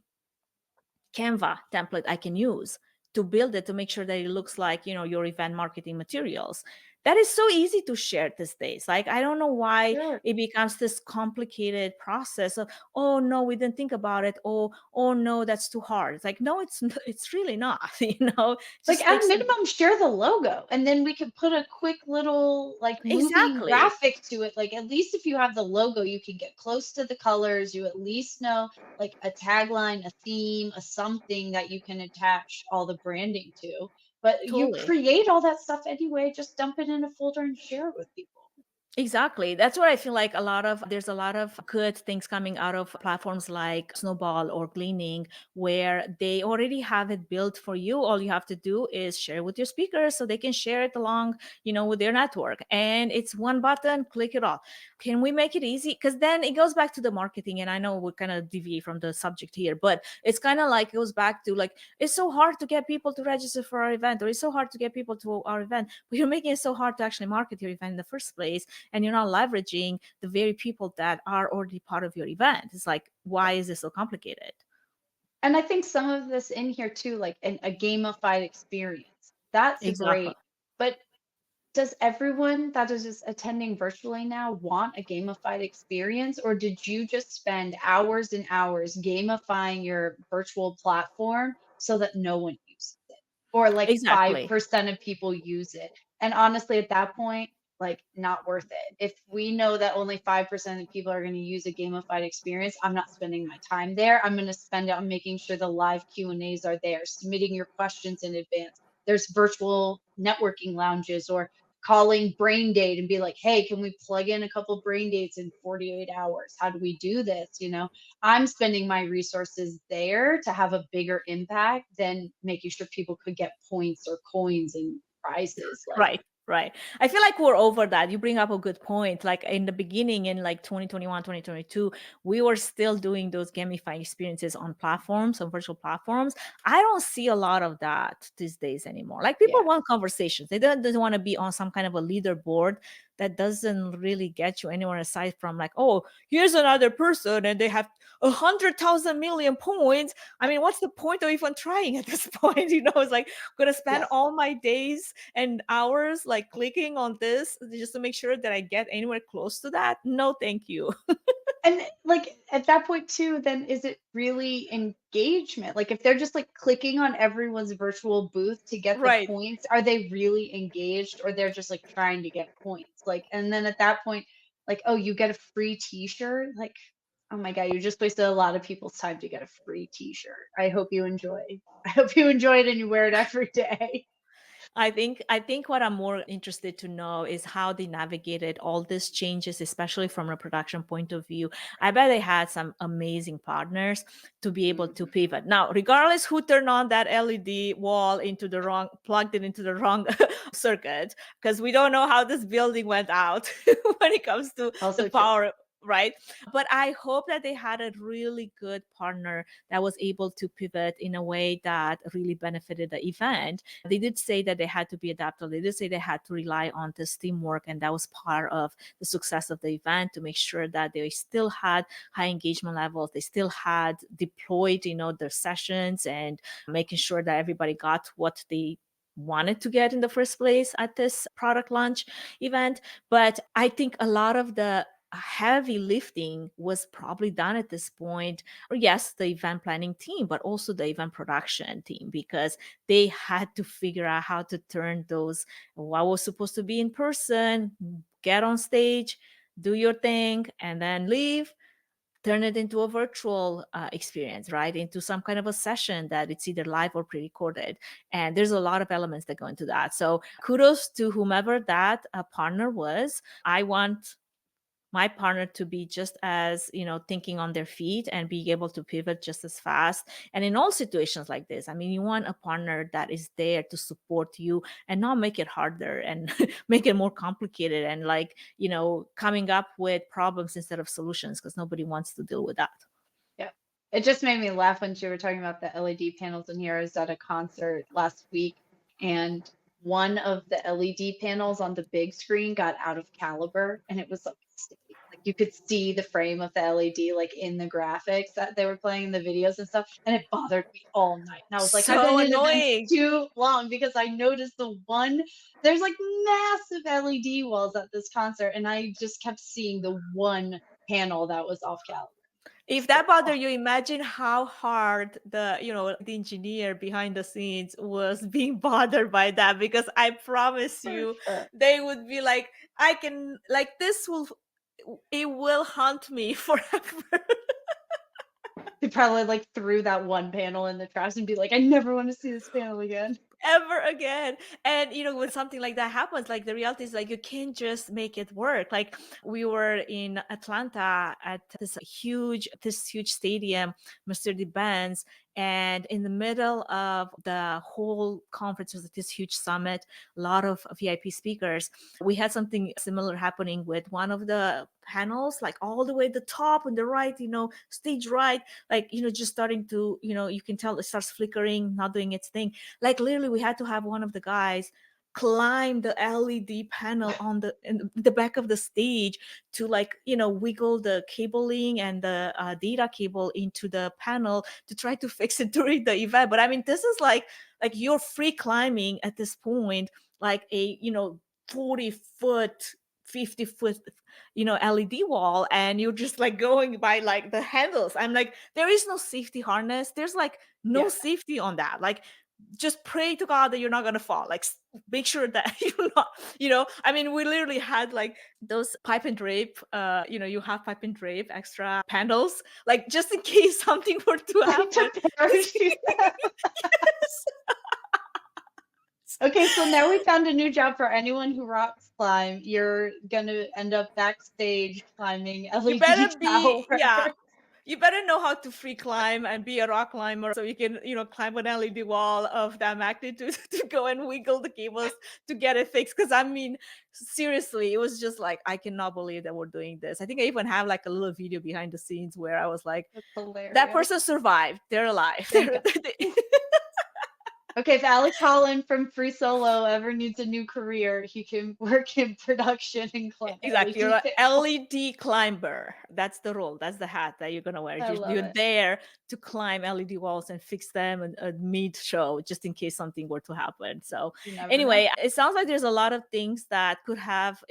Canva template I can use to build it, to make sure that it looks like, your event marketing materials? That is so easy to share these days. Like, I don't know why Sure. it becomes this complicated process of, oh no, we didn't think about it. Oh no, that's too hard. It's like, no, it's really not, it Like, just at takes some. minimum, share the logo, and then we could put a quick little, like, moving Exactly. graphic to it. Like, at least if you have the logo, you can get close to the colors. You at least know, like, a tagline, a theme, a something that you can attach all the branding to. But you Totally. create all that stuff anyway, just dump it in a folder and share it with people. Exactly. That's what I feel like there's a lot of good things coming out of platforms like Snowball or Gleaning, where they already have it built for you. All you have to do is share with your speakers so they can share it along, with their network. And it's one button, click it all. Can we make it easy? Because then it goes back to the marketing. And I know we're kind of deviate from the subject here, but it's kind of like it goes back to like, it's so hard to get people to register for our event, or it's so hard to get people to our event, but you're making it so hard to actually market your event in the first place, and you're not leveraging the very people that are already part of your event. It's like, why is this so complicated? And I think some of this in here too, like a gamified experience. That's Exactly. great. But does everyone that is just attending virtually now want a gamified experience, or did you just spend hours and hours gamifying your virtual platform so that no one uses it? Or like Exactly. 5% of people use it. And honestly, at that point, like not worth it. If we know that only 5% of people are going to use a gamified experience, I'm not spending my time there. I'm going to spend it on making sure the live Q&As are there, submitting your questions in advance. There's virtual networking lounges, or calling brain date and be like, hey, can we plug in a couple brain dates in 48 hours? How do we do this? I'm spending my resources there to have a bigger impact than making sure people could get points or coins and prizes. Like, Right, right. I feel like we're over that. You bring up a good point. Like in the beginning, in like 2021, 2022, we were still doing those gamified experiences on platforms, on virtual platforms. I don't see a lot of that these days anymore. Like people yeah. want conversations. They don't want to be on some kind of a leaderboard that doesn't really get you anywhere aside from like, oh, here's another person and they have 100,000 million points. I mean, what's the point of even trying at this point? It's like I'm gonna spend Yes. all my days and hours like clicking on this just to make sure that I get anywhere close to that. No, thank you. And like at that point too, then is it really engagement? Like if they're just like clicking on everyone's virtual booth to get the Right. points, are they really engaged, or they're just like trying to get points? Like, and then at that point, like, oh, you get a free t-shirt? Like, oh my God, you just wasted a lot of people's time to get a free t-shirt. I hope you enjoy. I hope you enjoy it and you wear it every day. I think what I'm more interested to know is how they navigated all these changes, especially from a production point of view. I bet they had some amazing partners to be able to Mhm. pivot. Now, regardless who turned on that LED wall plugged it into the wrong circuit, because we don't know how this building went out when it comes to the Also true. power. right? But I hope that they had a really good partner that was able to pivot in a way that really benefited the event. They did say that they had to be adaptable. They did say they had to rely on this teamwork, and that was part of the success of the event, to make sure that they still had high engagement levels. They still had deployed, their sessions, and making sure that everybody got what they wanted to get in the first place at this product launch event. But I think a lot of the heavy lifting was probably done at this point, or yes, the event planning team, but also the event production team, because they had to figure out how to turn those, what was supposed to be in person, get on stage, do your thing, and then leave, turn it into a virtual experience, right? Into some kind of a session that it's either live or pre-recorded. And there's a lot of elements that go into that. So kudos to whomever that partner was. I want my partner to be just as, thinking on their feet and being able to pivot just as fast. And in all situations like this, I mean, you want a partner that is there to support you and not make it harder and make it more complicated and, like, coming up with problems instead of solutions, because nobody wants to deal with that. Yeah. It just made me laugh when you were talking about the LED panels in here. I was at a concert last week, and one of the LED panels on the big screen got out of caliber, and it was like sticky. Like you could see the frame of the LED like in the graphics that they were playing in the videos and stuff, and it bothered me all night. And I was like, I've So been in events annoying. too long because I noticed there's like massive LED walls at this concert, and I just kept seeing the one panel that was off caliber. If that bothered you, imagine how hard the engineer behind the scenes was being bothered by that, because I promise For you, sure. they would be like, it will haunt me forever. They probably like threw that one panel in the trash and be like, I never want to see this panel again. Ever again. And when something like that happens, like, the reality is, like, you can't just make it work. Like, we were in Atlanta at this huge stadium, Mercedes-Benz, and in the middle of the whole conference was this huge summit, a lot of VIP speakers. We had something similar happening with one of the panels, like all the way at the top on the right, stage right, like, just starting to, you can tell it starts flickering, not doing its thing. Like, literally, we had to have one of the guys climb the LED panel in the back of the stage to, like, wiggle the cabling and the data cable into the panel to try to fix it during the event. But I mean, this is like you're free climbing at this point, like a 40-foot, 50-foot, LED wall, and you're just like going by like the handles. I'm like, there is no safety harness. There's like no Yeah. safety on that. Like, just pray to God that you're not gonna fall. Like, make sure that you're not, I mean, we literally had like those pipe and drape, you have pipe and drape extra panels, like, just in case something were to Like happen. to parachute. Yes. Okay, so now we found a new job for anyone who rocks climb. You're gonna end up backstage climbing You LED better be, tower. yeah. You better know how to free climb and be a rock climber, so you can, climb an LED wall of that magnitude to go and wiggle the cables to get it fixed. Because I mean, seriously, it was just like, I cannot believe that we're doing this. I think I even have like a little video behind the scenes where I was like, That's that hilarious. person survived. They're alive. Thank God. Okay, if Alec Holland from Free Solo ever needs a new career, he can work in production and climb Exactly. You're LED an panels. LED climber. That's the role. That's the hat that you're gonna wear. I love You're it. there to climb LED walls and fix them and mid-show, just in case something were to happen. So You never know. anyway, it sounds like there's a lot of things that could have,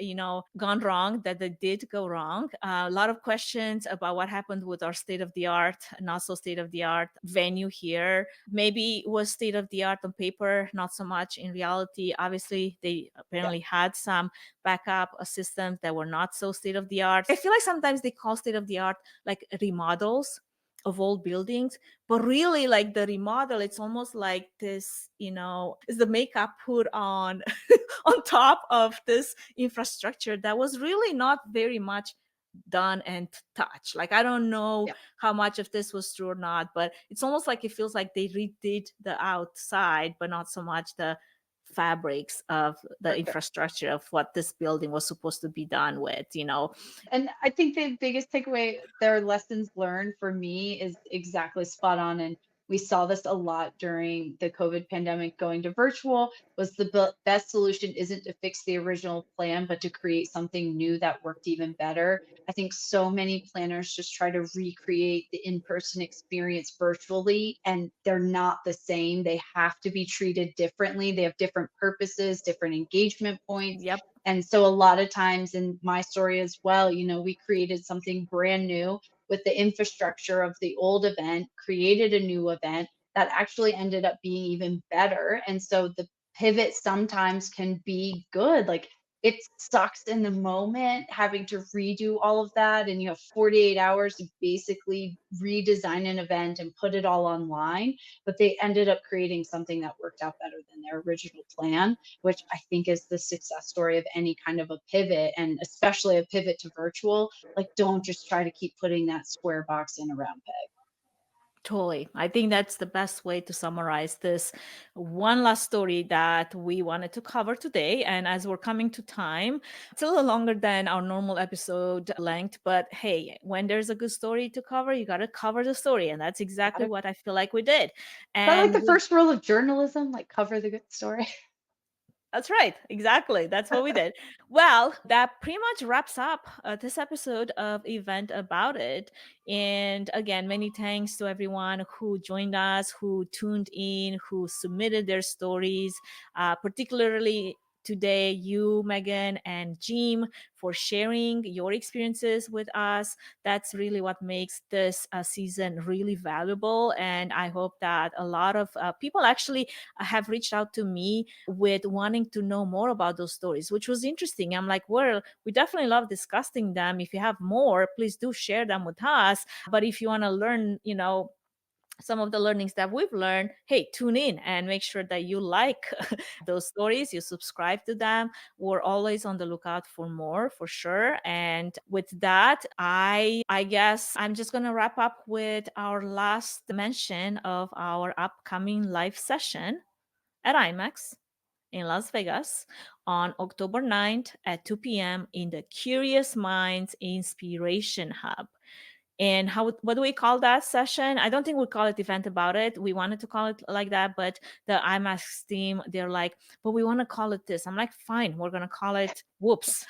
gone wrong, that they did go wrong. A lot of questions about what happened with our state-of-the-art, not so state-of-the-art venue here. Maybe it was state-of-the-art on paper, not so much in reality. Obviously, they Yeah. apparently had some backup systems that were not so state of the art. I feel like sometimes they call state of the art like remodels of old buildings, but really, like, the remodel, it's almost like this, is the makeup put on on top of this infrastructure that was really not very much done and touched. Like, I don't know Yeah. how much of this was true or not, but it's almost like it feels like they redid the outside, but not so much the fabrics of the For sure. infrastructure of what this building was supposed to be done with, And I think the biggest takeaway, their lessons learned for me is exactly spot on. And we saw this a lot during the COVID pandemic. Going to virtual was the best solution isn't to fix the original plan, but to create something new that worked even better. I think so many planners just try to recreate the in-person experience virtually, and they're not the same. They have to be treated differently. They have different purposes, different engagement points. Yep. And so a lot of times in my story as well, we created something brand new with the infrastructure of the old event, created a new event that actually ended up being even better. And so the pivot sometimes can be good. Like, it sucks in the moment having to redo all of that. And you have 48 hours to basically redesign an event and put it all online. But they ended up creating something that worked out better than their original plan, which I think is the success story of any kind of a pivot, and especially a pivot to virtual. Like, don't just try to keep putting that square box in a round peg. Totally. I think that's the best way to summarize this one last story that we wanted to cover today. And as we're coming to time, it's a little longer than our normal episode length. But hey, when there's a good story to cover, you got to cover the story. And that's exactly what I feel like we did. Is that like And the first rule of journalism? Like, cover the good story. that's right. Exactly. That's what we did. Well, that pretty much wraps up this episode of Event About It. And again, many thanks to everyone who joined us, who tuned in, who submitted their stories, particularly today, you, Megan, and Jim, for sharing your experiences with us. That's really what makes this season really valuable. And I hope that a lot of people actually have reached out to me with wanting to know more about those stories, which was interesting. I'm like, well, we definitely love discussing them. If you have more, please do share them with us. But if you want to learn, some of the learnings that we've learned, hey, tune in and make sure that you like those stories, you subscribe to them. We're always on the lookout for more, for sure. And with that, I guess I'm just going to wrap up with our last mention of our upcoming live session at IMEX in Las Vegas on October 9th at 2 p.m. in the Curious Minds Inspiration Hub. And what do we call that session? I don't think we call it Event About It. We wanted to call it like that, but the IMAX team, they're like, but we want to call it this. I'm like, fine, we're going to call it Whoops.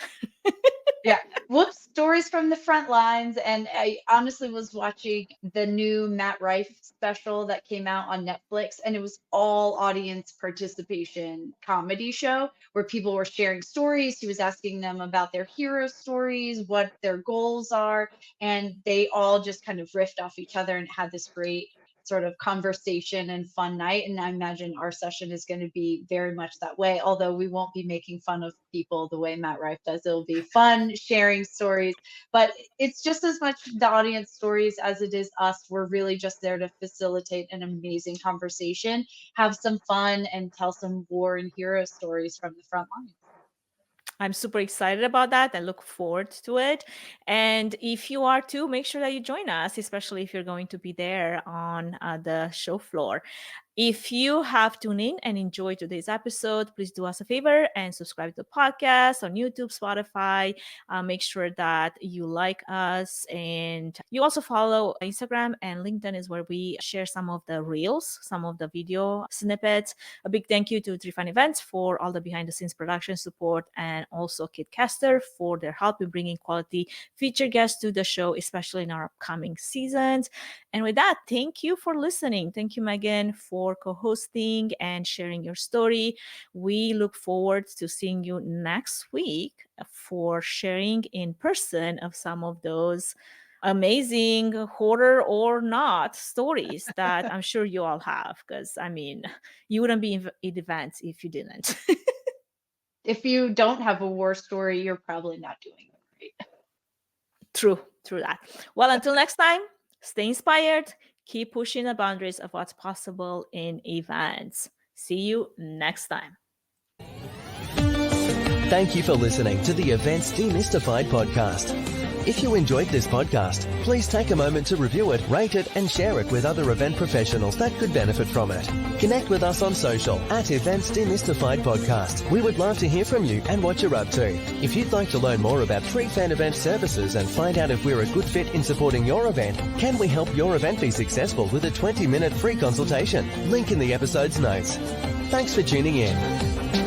Yeah. Whoops, stories from the front lines. And I honestly was watching the new Matt Rife special that came out on Netflix, and it was all audience participation comedy show where people were sharing stories. He was asking them about their hero stories, what their goals are, and they all just kind of riffed off each other and had this great sort of conversation and fun night. And I imagine our session is going to be very much that way, although we won't be making fun of people the way Matt Rife does. It'll be fun sharing stories, but it's just as much the audience stories as it is us. We're really just there to facilitate an amazing conversation, have some fun, and tell some war and hero stories from the front lines. I'm super excited about that. I look forward to it. And if you are too, make sure that you join us, especially if you're going to be there on the show floor. If you have tuned in and enjoyed today's episode, please do us a favor and subscribe to the podcast on YouTube, Spotify. Make sure that you like us, and you also follow Instagram and LinkedIn is where we share some of the reels, some of the video snippets. A big thank you to Trifan Events for all the behind the scenes production support, and also 𝐂𝐡𝐚𝐩𝐭𝐞𝐫𝐬 for their help in bringing quality featured guests to the show, especially in our upcoming seasons. And with that, thank you for listening. Thank you, Megan, for co-hosting and sharing your story. We look forward to seeing you next week for sharing in person of some of those amazing horror or not stories that I'm sure you all have, because I mean, you wouldn't be in events if you didn't. If you don't have a war story, you're probably not doing great. True that. Well, until next time, stay inspired, keep pushing the boundaries of what's possible in events. See you next time. Thank you for listening to the Events Demystified podcast. If you enjoyed this podcast, please take a moment to review it, rate it, and share it with other event professionals that could benefit from it. Connect with us on social at Events Demystified Podcast. We would love to hear from you and what you're up to. If you'd like to learn more about 3FAN Event services and find out if we're a good fit in supporting your event, can we help your event be successful with a 20-minute free consultation? Link in the episode's notes. Thanks for tuning in.